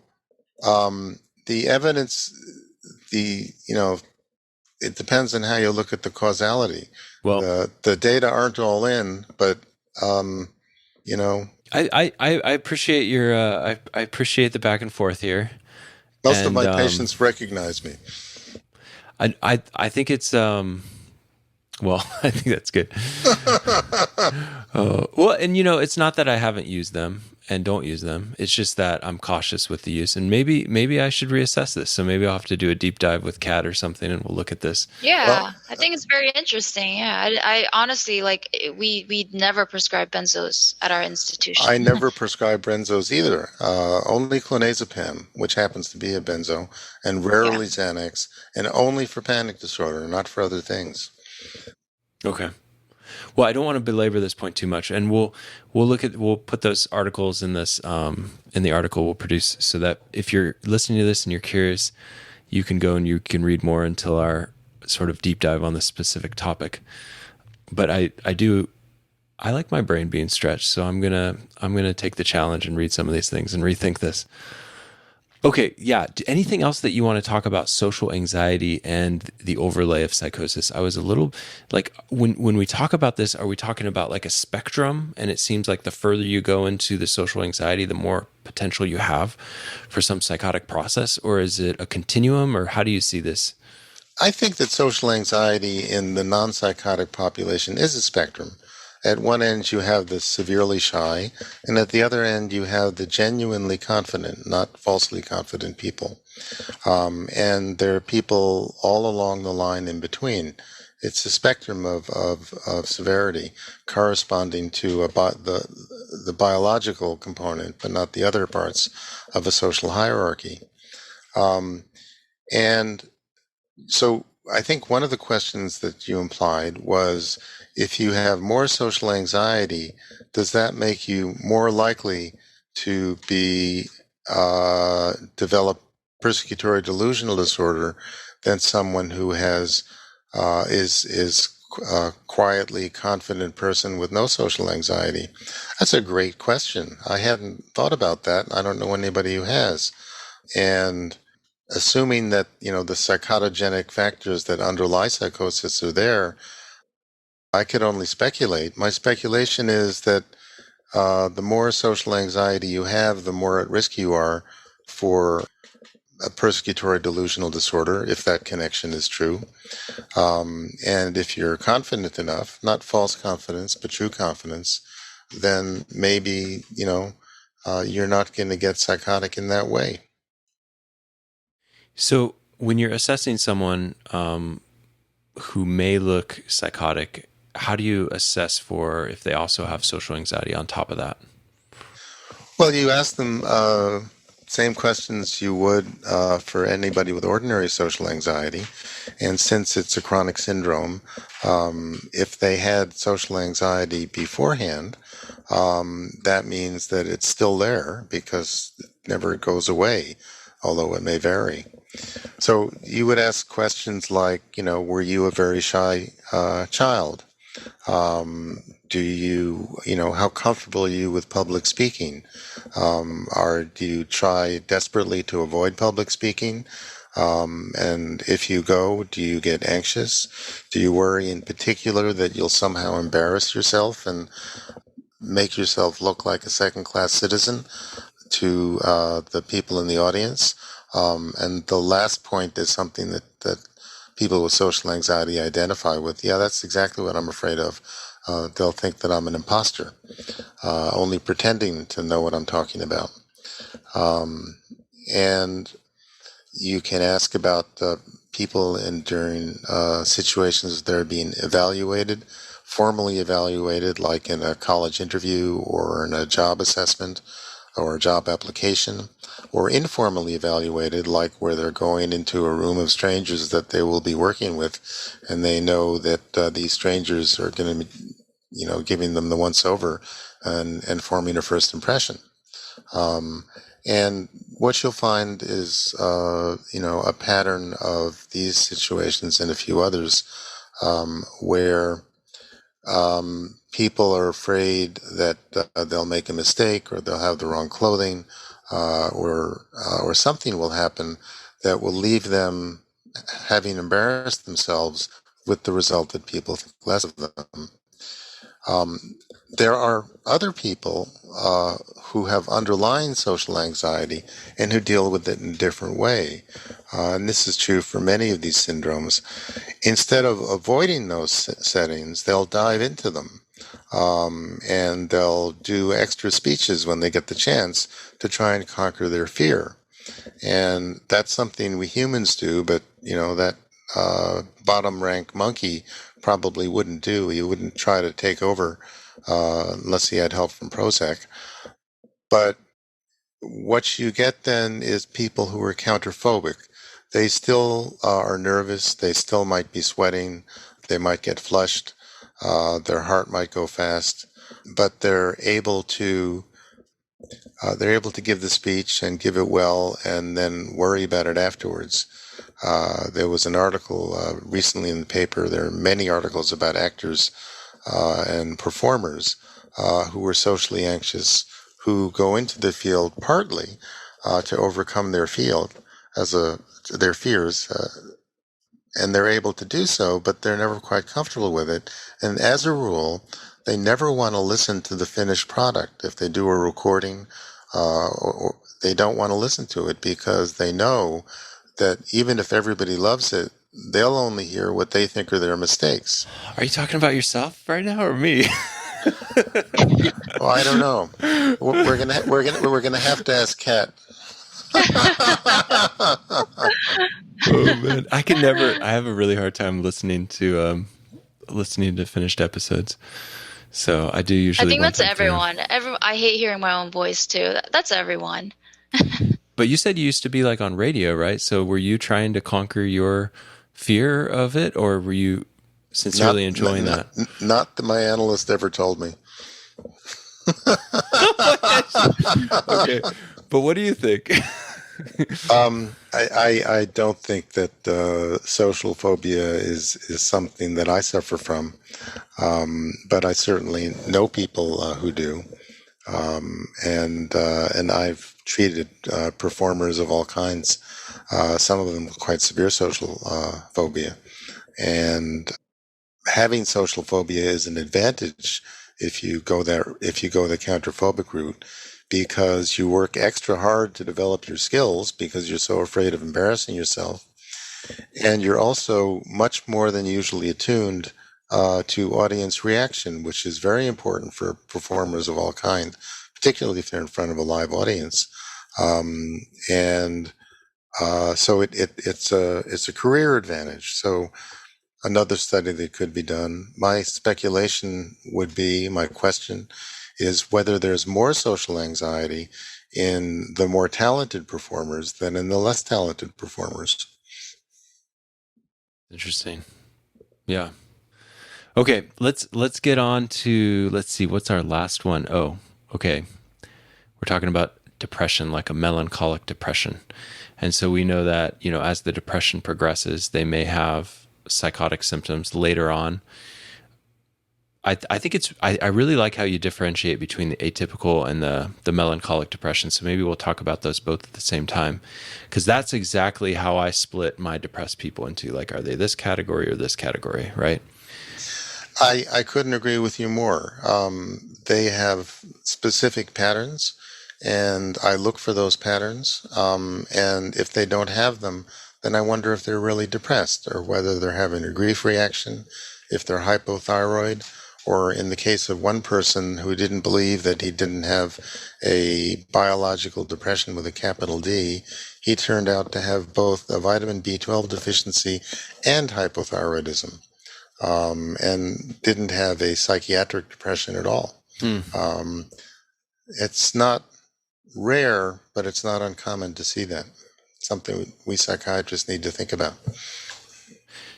the evidence, it depends on how you look at the causality. Well, the data aren't all in, but I appreciate your I appreciate the back and forth here. Most of my patients recognize me. I think it's well, I think that's good. Well, and it's not that I haven't used them and don't use them. It's just that I'm cautious with the use, and maybe I should reassess this. So maybe I'll have to do a deep dive with Kat or something, and we'll look at this. Yeah, I think it's very interesting. Yeah, I honestly we never prescribe benzos at our institution. I never prescribe benzos either. Only clonazepam, which happens to be a benzo, and rarely Xanax, and only for panic disorder, not for other things. Okay. Well, I don't want to belabor this point too much, and we'll put those articles in this in the article we'll produce, so that if you're listening to this and you're curious, you can go and you can read more until our sort of deep dive on this specific topic. But I like my brain being stretched, so I'm gonna take the challenge and read some of these things and rethink this. Okay, yeah. Anything else that you want to talk about social anxiety and the overlay of psychosis? I was a little like when we talk about this, are we talking about like a spectrum? And it seems like the further you go into the social anxiety, the more potential you have for some psychotic process, or is it a continuum, or how do you see this? I think that social anxiety in the non-psychotic population is a spectrum. At one end, you have the severely shy, and at the other end, you have the genuinely confident, not falsely confident people. And there are people all along the line in between. It's a spectrum of severity corresponding to the biological component, but not the other parts of a social hierarchy. And so I think one of the questions that you implied was, if you have more social anxiety, does that make you more likely to be develop persecutory delusional disorder than someone who has is a quietly confident person with no social anxiety? That's a great question. I hadn't thought about that. I don't know anybody who has. And assuming that, the psychotogenic factors that underlie psychosis are there, I could only speculate. My speculation is that the more social anxiety you have, the more at risk you are for a persecutory delusional disorder, if that connection is true. And if you're confident enough, not false confidence, but true confidence, then maybe, you're not going to get psychotic in that way. So when you're assessing someone who may look psychotic, how do you assess for if they also have social anxiety on top of that? Well, you ask them same questions you would for anybody with ordinary social anxiety. And since it's a chronic syndrome, if they had social anxiety beforehand, that means that it's still there because it never goes away, although it may vary. So you would ask questions like, were you a very shy child? Do you, how comfortable are you with public speaking? Do you try desperately to avoid public speaking? And if you go, do you get anxious? Do you worry in particular that you'll somehow embarrass yourself and make yourself look like a second-class citizen to the people in the audience? And the last point is something that people with social anxiety identify with. Yeah, that's exactly what I'm afraid of. They'll think that I'm an imposter, only pretending to know what I'm talking about. And you can ask about people during situations they're being evaluated, formally evaluated, like in a college interview or in a job assessment or a job application, or informally evaluated, like where they're going into a room of strangers that they will be working with, and they know that these strangers are going to be, giving them the once-over and forming a first impression. And what you'll find is, a pattern of these situations and a few others where people are afraid that they'll make a mistake or they'll have the wrong clothing or something will happen that will leave them having embarrassed themselves, with the result that people think less of them. There are other people who have underlying social anxiety and who deal with it in a different way. And this is true for many of these syndromes. Instead of avoiding those settings, they'll dive into them. And they'll do extra speeches when they get the chance to try and conquer their fear. And that's something we humans do, but, that bottom rank monkey probably wouldn't do. He wouldn't try to take over unless he had help from Prozac. But what you get then is people who are counterphobic. They still are nervous. They still might be sweating. They might get flushed. Their heart might go fast, but they're able to give the speech and give it well, and then worry about it afterwards. There was an article recently in the paper. There are many articles about actors and performers who were socially anxious, who go into the field partly to overcome their their fears, and they're able to do so, but they're never quite comfortable with it. And as a rule, they never want to listen to the finished product. If they do a recording, or they don't want to listen to it because they know that even if everybody loves it, they'll only hear what they think are their mistakes. Are you talking about yourself right now or me? Well, I don't know. We're gonna have to ask Kat. Oh man, I have a really hard time listening to finished episodes. So I do usually. I think that's everyone. I hate hearing my own voice too. That's everyone. But you said you used to be like on radio, right? So were you trying to conquer your fear of it, or were you sincerely enjoying that? Not that my analyst ever told me. Okay, but what do you think? I don't think that social phobia is something that I suffer from, but I certainly know people who do, and I've treated performers of all kinds, some of them with quite severe social phobia, and having social phobia is an advantage if you go the counterphobic route, because you work extra hard to develop your skills because you're so afraid of embarrassing yourself. And you're also much more than usually attuned to audience reaction, which is very important for performers of all kinds, particularly if they're in front of a live audience. So it's a career advantage. So another study that could be done, my question is whether there's more social anxiety in the more talented performers than in the less talented performers. Interesting. Yeah. Okay, let's get on to, let's see, what's our last one? Oh, okay. We're talking about depression, like a melancholic depression. And so we know that, as the depression progresses, they may have psychotic symptoms later on. I think I really like how you differentiate between the atypical and the melancholic depression. So maybe we'll talk about those both at the same time, because that's exactly how I split my depressed people into, like, are they this category or this category, right? I couldn't agree with you more. They have specific patterns, and I look for those patterns. And if they don't have them, then I wonder if they're really depressed, or whether they're having a grief reaction, if they're hypothyroid, or in the case of one person who didn't believe that he didn't have a biological depression with a capital D, he turned out to have both a vitamin B12 deficiency and hypothyroidism, and didn't have a psychiatric depression at all. It's not rare, but it's not uncommon to see that. Something we psychiatrists need to think about.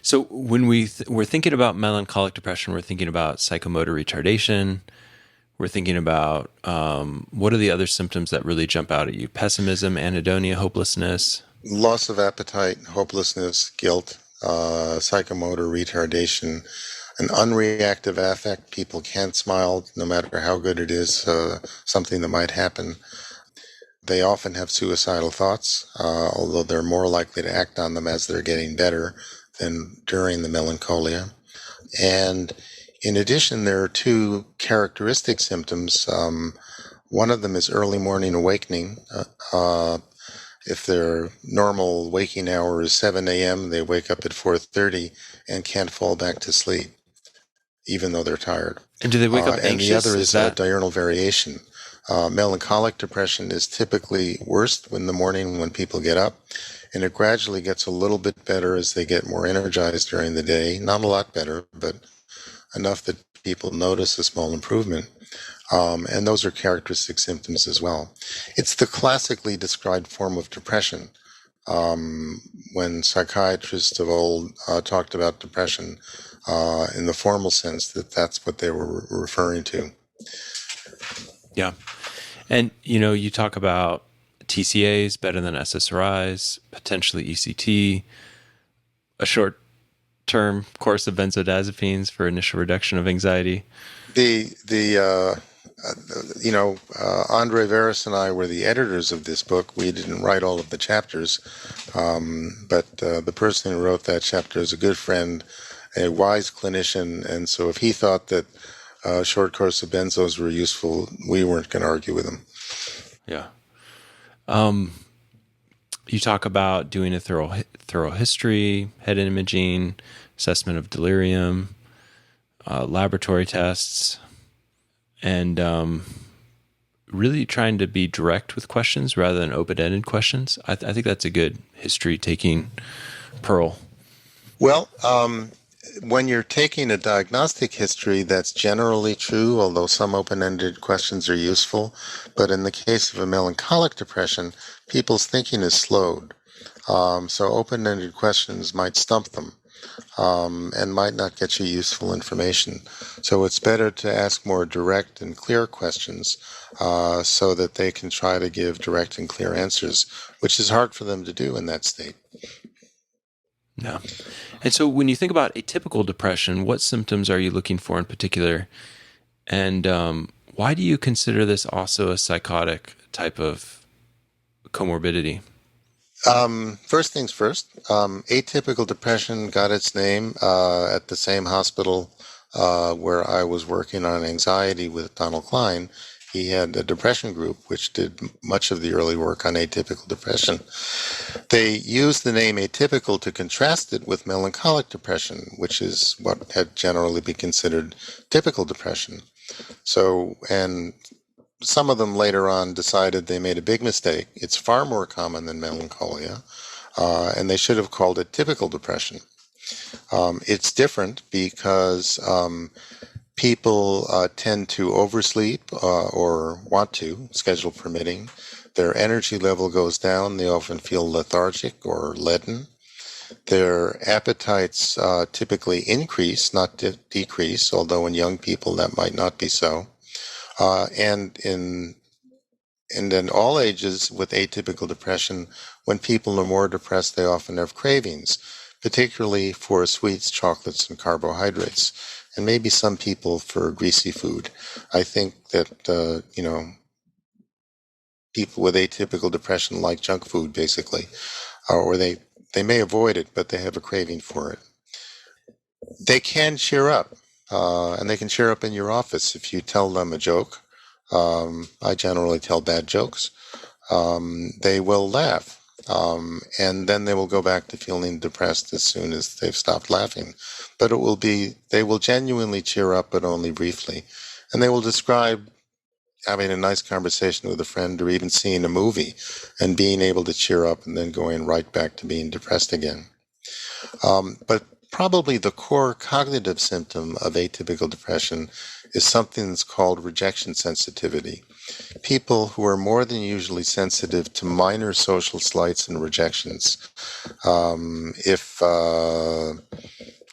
So when we're thinking about melancholic depression, we're thinking about psychomotor retardation. We're thinking about what are the other symptoms that really jump out at you? Pessimism, anhedonia, hopelessness. Loss of appetite, hopelessness, guilt, psychomotor retardation, an unreactive affect. People can't smile no matter how good it is, something that might happen. They often have suicidal thoughts, although they're more likely to act on them as they're getting better than during the melancholia. And in addition, there are two characteristic symptoms. One of them is early morning awakening. If their normal waking hour is 7 a.m., they wake up at 4:30 and can't fall back to sleep, even though they're tired. And do they wake up anxious? And the other is diurnal variation. Melancholic depression is typically worst in the morning when people get up, and it gradually gets a little bit better as they get more energized during the day. Not a lot better, but enough that people notice a small improvement. And those are characteristic symptoms as well. It's the classically described form of depression. When psychiatrists of old talked about depression in the formal sense, that's what they were referring to. Yeah. And, you talk about TCAs better than SSRIs, potentially ECT, a short-term course of benzodiazepines for initial reduction of anxiety. The Andre Veras and I were the editors of this book. We didn't write all of the chapters, but the person who wrote that chapter is a good friend, a wise clinician, and so if he thought that a short course of benzos were useful, we weren't going to argue with him. Yeah. You talk about doing a thorough history, head imaging, assessment of delirium, laboratory tests, and really trying to be direct with questions rather than open-ended questions. I think that's a good history-taking pearl. Well, when you're taking a diagnostic history, that's generally true, although some open-ended questions are useful. But in the case of a melancholic depression, people's thinking is slowed. So open-ended questions might stump them and might not get you useful information. So it's better to ask more direct and clear questions so that they can try to give direct and clear answers, which is hard for them to do in that state. Yeah. And so when you think about atypical depression, what symptoms are you looking for in particular? And why do you consider this also a psychotic type of comorbidity? First things first, atypical depression got its name at the same hospital where I was working on anxiety with Donald Klein. He had a depression group which did much of the early work on atypical depression. They used the name atypical to contrast it with melancholic depression, which is what had generally been considered typical depression. So, and some of them later on decided they made a big mistake. It's far more common than melancholia, and they should have called it typical depression. It's different because people tend to oversleep or want to, schedule permitting. Their energy level goes down. They often feel lethargic or leaden. Their appetites typically increase, not decrease, although in young people that might not be so. And in all ages with atypical depression, when people are more depressed, they often have cravings, particularly for sweets, chocolates, and carbohydrates, and maybe some people for greasy food. I think that, people with atypical depression like junk food, basically, or they may avoid it, but they have a craving for it. They can cheer up, and they can cheer up in your office if you tell them a joke. I generally tell bad jokes. They will laugh, and then they will go back to feeling depressed as soon as they've stopped laughing. But they will genuinely cheer up, but only briefly. And they will describe having a nice conversation with a friend or even seeing a movie and being able to cheer up and then going right back to being depressed again. But probably the core cognitive symptom of atypical depression is something that's called rejection sensitivity. People who are more than usually sensitive to minor social slights and rejections. If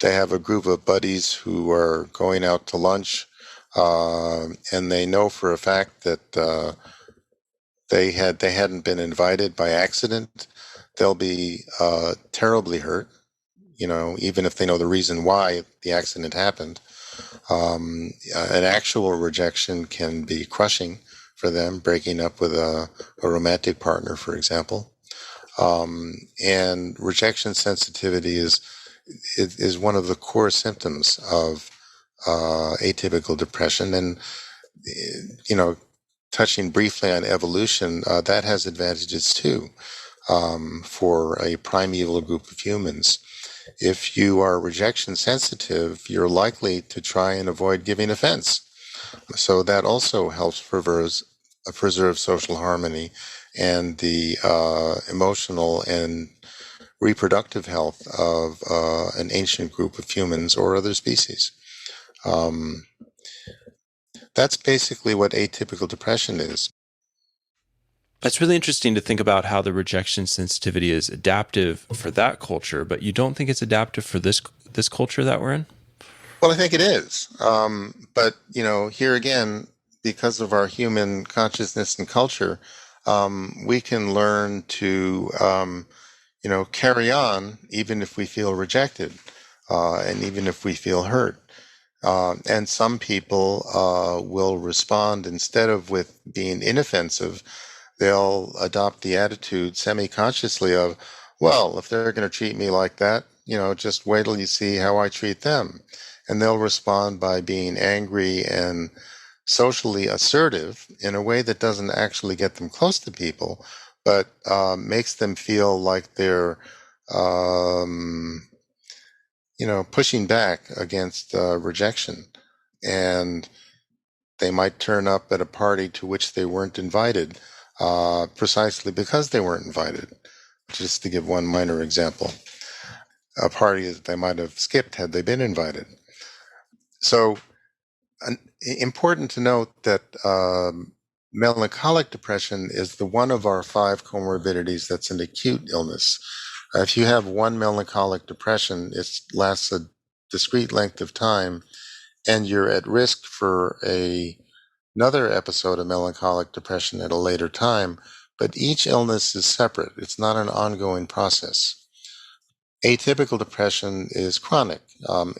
they have a group of buddies who are going out to lunch and they know for a fact that they hadn't been invited by accident, they'll be terribly hurt. Even if they know the reason why the accident happened. An actual rejection can be crushing for them, breaking up with a romantic partner, for example. And rejection sensitivity is one of the core symptoms of atypical depression. And, touching briefly on evolution, that has advantages too for a primeval group of humans. If you are rejection sensitive, you're likely to try and avoid giving offense. So that also helps preserve social harmony and the emotional and reproductive health of an ancient group of humans or other species. That's basically what atypical depression is. It's really interesting to think about how the rejection sensitivity is adaptive for that culture, but you don't think it's adaptive for this culture that we're in? Well, I think it is. But, here again, because of our human consciousness and culture, we can learn to, carry on even if we feel rejected and even if we feel hurt. And some people will respond, instead of with being inoffensive, they'll adopt the attitude semi-consciously of, well, if they're going to treat me like that, just wait till you see how I treat them. And they'll respond by being angry and socially assertive in a way that doesn't actually get them close to people, but makes them feel like they're, pushing back against rejection. And they might turn up at a party to which they weren't invited, precisely because they weren't invited. Just to give one minor example, a party that they might have skipped had they been invited. So, important to note that melancholic depression is the one of our 5 comorbidities that's an acute illness. If you have one melancholic depression, it lasts a discrete length of time, and you're at risk for another episode of melancholic depression at a later time, but each illness is separate. It's not an ongoing process. Atypical depression is chronic.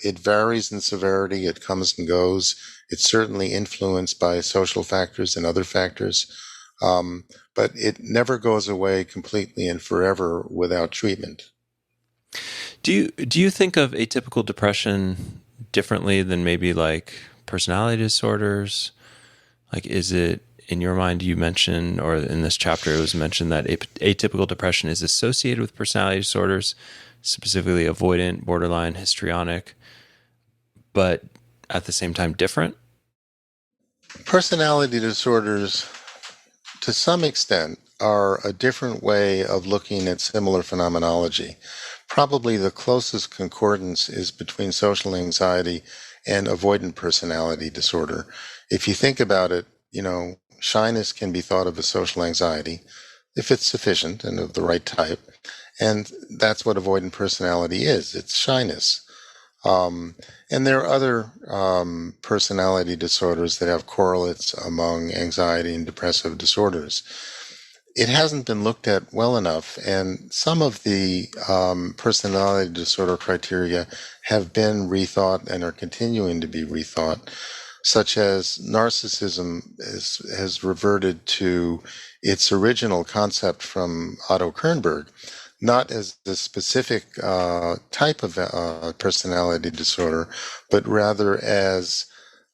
It varies in severity. It comes and goes. It's certainly influenced by social factors and other factors, but it never goes away completely and forever without treatment. Do you think of atypical depression differently than maybe like personality disorders? Like, is it, in your mind, you mentioned, or in this chapter it was mentioned, that atypical depression is associated with personality disorders, specifically avoidant, borderline, histrionic, but at the same time different? Personality disorders, to some extent, are a different way of looking at similar phenomenology. Probably the closest concordance is between social anxiety and avoidant personality disorder. If you think about it, shyness can be thought of as social anxiety if it's sufficient and of the right type. And that's what avoidant personality is. It's shyness. And there are other personality disorders that have correlates among anxiety and depressive disorders. It hasn't been looked at well enough, and some of the personality disorder criteria have been rethought and are continuing to be rethought, such as narcissism has reverted to its original concept from Otto Kernberg, not as a specific type of personality disorder, but rather as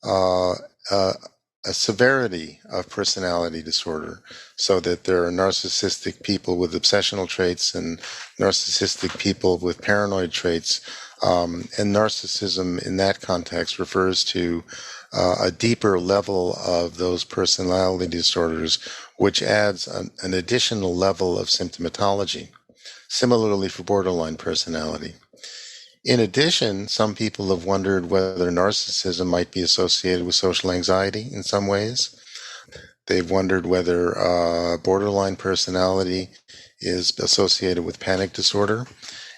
a severity of personality disorder, so that there are narcissistic people with obsessional traits and narcissistic people with paranoid traits. And narcissism in that context refers to a deeper level of those personality disorders, which adds an additional level of symptomatology. Similarly for borderline personality. In addition, some people have wondered whether narcissism might be associated with social anxiety in some ways. They've wondered whether borderline personality is associated with panic disorder.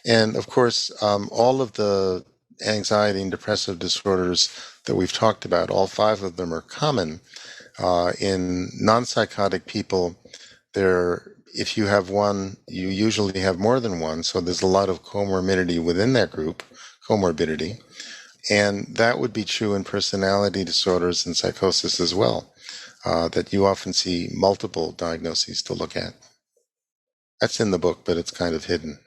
And of course, all of the anxiety and depressive disorders that we've talked about, all 5 of them are common. In non-psychotic people, if you have one, you usually have more than one, so there's a lot of comorbidity within that group, comorbidity. And that would be true in personality disorders and psychosis as well, that you often see multiple diagnoses to look at. That's in the book, but it's kind of hidden.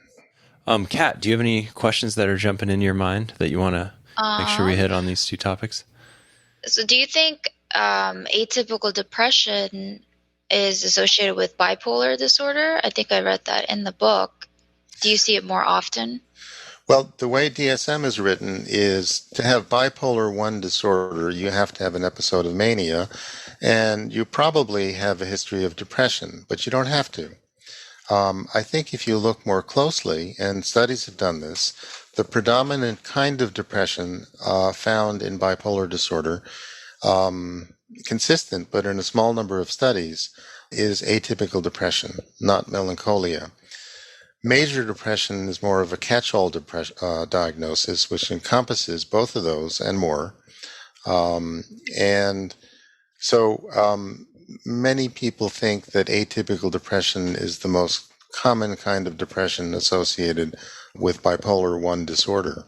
Kat, do you have any questions that are jumping in your mind that you want to make sure we hit on these 2 topics? So do you think atypical depression is associated with bipolar disorder? I think I read that in the book. Do you see it more often? Well, the way DSM is written is to have bipolar 1 disorder, you have to have an episode of mania, and you probably have a history of depression, but you don't have to. I think if you look more closely, and studies have done this, the predominant kind of depression found in bipolar disorder, consistent but in a small number of studies, is atypical depression, not melancholia. Major depression is more of a catch-all diagnosis, which encompasses both of those and more. And so many people think that atypical depression is the most common kind of depression associated with bipolar 1 disorder.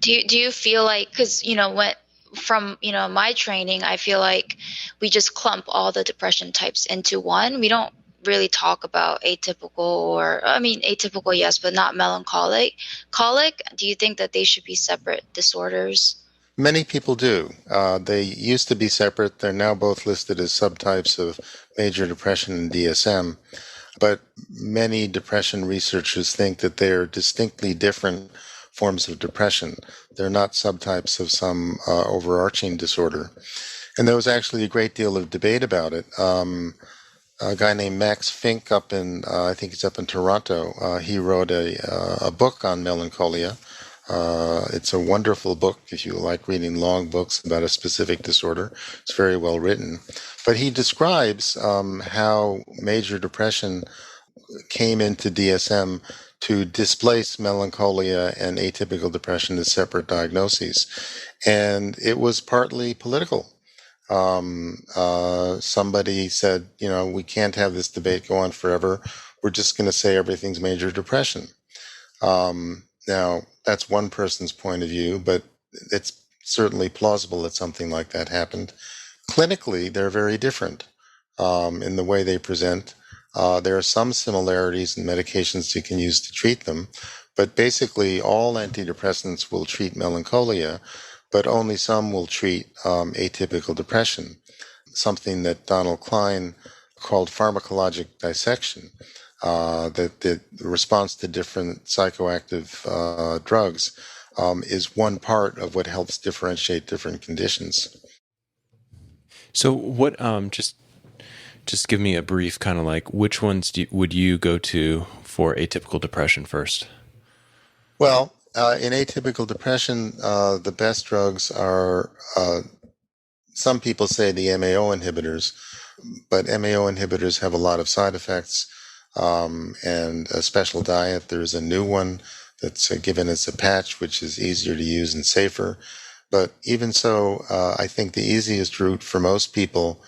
Do you feel like, because from my training, I feel like we just clump all the depression types into one. We don't really talk about atypical, yes, but not melancholic. Colic, do you think that they should be separate disorders? Many people do. They used to be separate. They're now both listed as subtypes of major depression and DSM. But many depression researchers think that they are distinctly different forms of depression. They're not subtypes of some overarching disorder. And there was actually a great deal of debate about it. A guy named Max Fink I think he's up in Toronto, he wrote a book on melancholia. It's a wonderful book if you like reading long books about a specific disorder. It's very well written. But he describes how major depression came into DSM to displace melancholia and atypical depression as separate diagnoses. And it was partly political. Somebody said, we can't have this debate go on forever. We're just going to say everything's major depression. Now, that's one person's point of view, but it's certainly plausible that something like that happened. Clinically, they're very different in the way they present. There are some similarities in medications you can use to treat them, but basically all antidepressants will treat melancholia, but only some will treat atypical depression, something that Donald Klein called pharmacologic dissection. That the response to different psychoactive drugs is one part of what helps differentiate different conditions. So what, just give me a brief kind of like, which ones would you go to for atypical depression first? Well, in atypical depression, the best drugs are, some people say the MAO inhibitors, but MAO inhibitors have a lot of side effects. And a special diet. There's a new one that's given as a patch, which is easier to use and safer. But even so, I think the easiest route for most people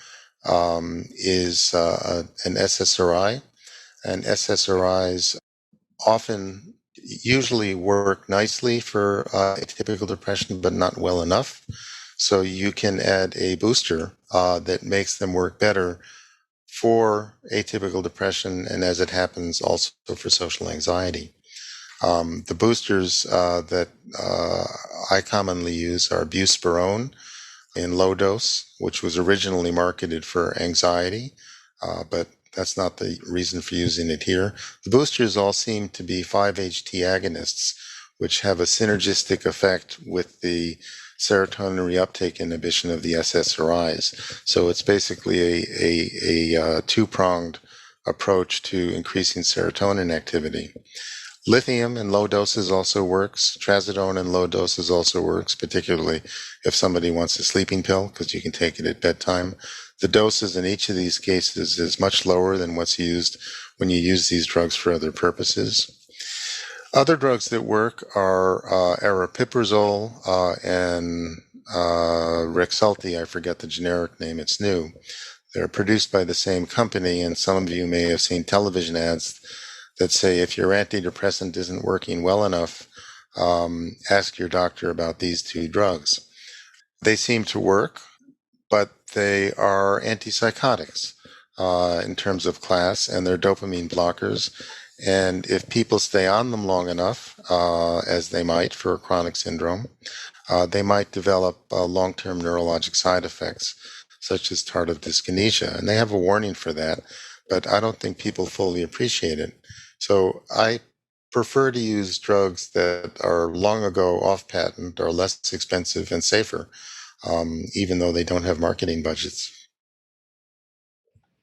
is an SSRI. And SSRIs usually work nicely for atypical depression, but not well enough. So you can add a booster that makes them work better for atypical depression, and as it happens, also for social anxiety. The boosters that I commonly use are buspirone in low dose, which was originally marketed for anxiety, but that's not the reason for using it here. The boosters all seem to be 5-HT agonists, which have a synergistic effect with the serotonin reuptake inhibition of the SSRIs. So it's basically a two-pronged approach to increasing serotonin activity. Lithium in low doses also works. Trazodone in low doses also works, particularly if somebody wants a sleeping pill, because you can take it at bedtime. The doses in each of these cases is much lower than what's used when you use these drugs for other purposes. Other drugs that work are aripiprazole and Rexulti. I forget the generic name. It's new. They're produced by the same company, and some of you may have seen television ads that say if your antidepressant isn't working well enough, ask your doctor about these two drugs. They seem to work, but they are antipsychotics in terms of class, and they're dopamine blockers. And if people stay on them long enough, as they might for a chronic syndrome, they might develop long-term neurologic side effects, such as tardive dyskinesia. And they have a warning for that, but I don't think people fully appreciate it. So I prefer to use drugs that are long ago off patent, are less expensive and safer, even though they don't have marketing budgets.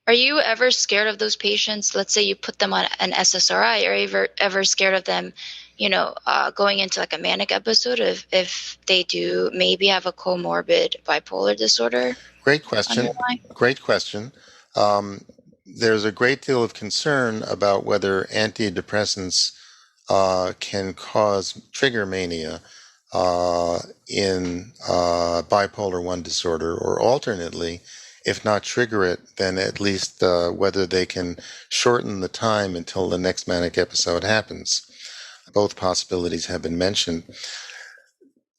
Are you ever scared of those patients? Let's say you put them on an SSRI. Are you ever scared of them, going into like a manic episode if they do maybe have a comorbid bipolar disorder? Great question. Great question. There's a great deal of concern about whether antidepressants can cause trigger mania in bipolar 1 disorder, or alternately, if not trigger it, then at least whether they can shorten the time until the next manic episode happens. Both possibilities have been mentioned.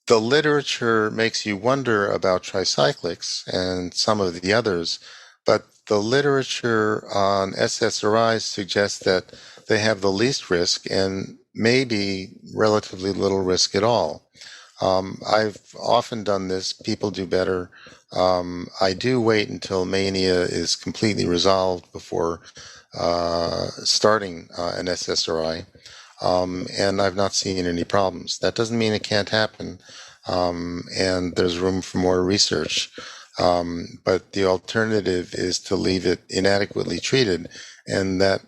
The literature makes you wonder about tricyclics and some of the others, but the literature on SSRIs suggests that they have the least risk and maybe relatively little risk at all. I've often done this. People do better. I do wait until mania is completely resolved before starting an SSRI. And I've not seen any problems. That doesn't mean it can't happen, and there's room for more research. But the alternative is to leave it inadequately treated, and that,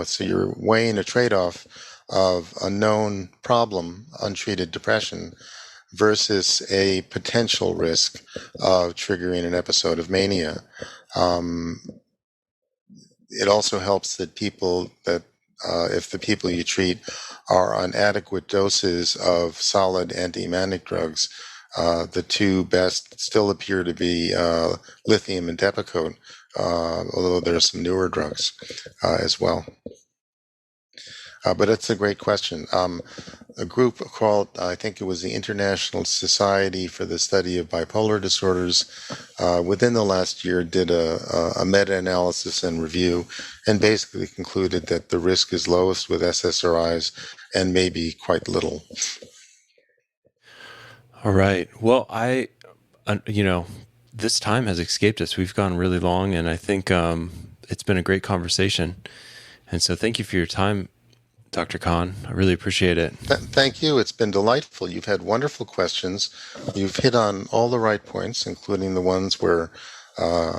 so you're weighing a trade-off of a known problem, untreated depression, versus a potential risk of triggering an episode of mania. It also helps that if the people you treat are on adequate doses of solid anti-manic drugs, the two best still appear to be lithium and Depakote, although there are some newer drugs as well. But it's a great question. A group called, I think it was the International Society for the Study of Bipolar Disorders, within the last year did a meta-analysis and review and basically concluded that the risk is lowest with SSRIs and maybe quite little. All right. Well, this time has escaped us. We've gone really long, and I think it's been a great conversation. And so thank you for your time, Dr. Kahn. I really appreciate it. Thank you. It's been delightful. You've had wonderful questions. You've hit on all the right points, including the ones where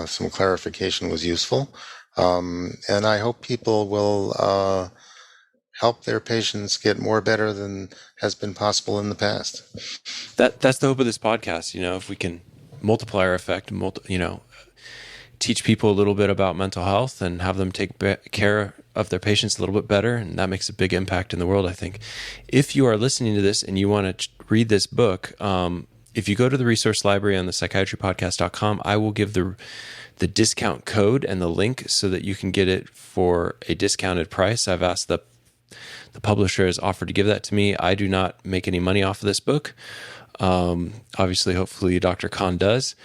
some clarification was useful. And I hope people will help their patients get more better than has been possible in the past. That's the hope of this podcast. If we can multiply our effect, teach people a little bit about mental health and have them take care of their patients a little bit better, and that makes a big impact in the world, I think. If you are listening to this and you want to read this book, if you go to the resource library on the psychiatrypodcast.com, I will give the discount code and the link so that you can get it for a discounted price. I've asked the publisher has offered to give that to me. I do not make any money off of this book. Obviously, hopefully Dr. Kahn does,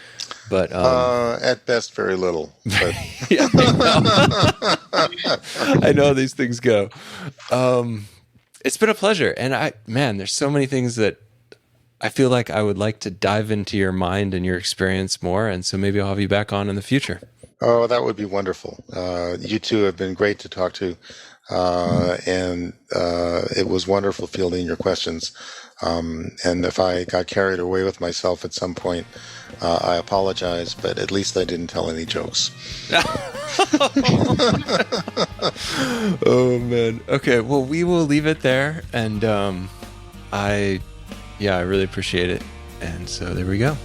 but at best, very little. But. Yeah, I know these things go. It's been a pleasure, and there's so many things that I feel like I would like to dive into your mind and your experience more, and so maybe I'll have you back on in the future. Oh, that would be wonderful. You two have been great to talk to, and it was wonderful fielding your questions. And if I got carried away with myself at some point, I apologize, but at least I didn't tell any jokes. Oh, man. Okay, well, we will leave it there, and I really appreciate it. And so there we go.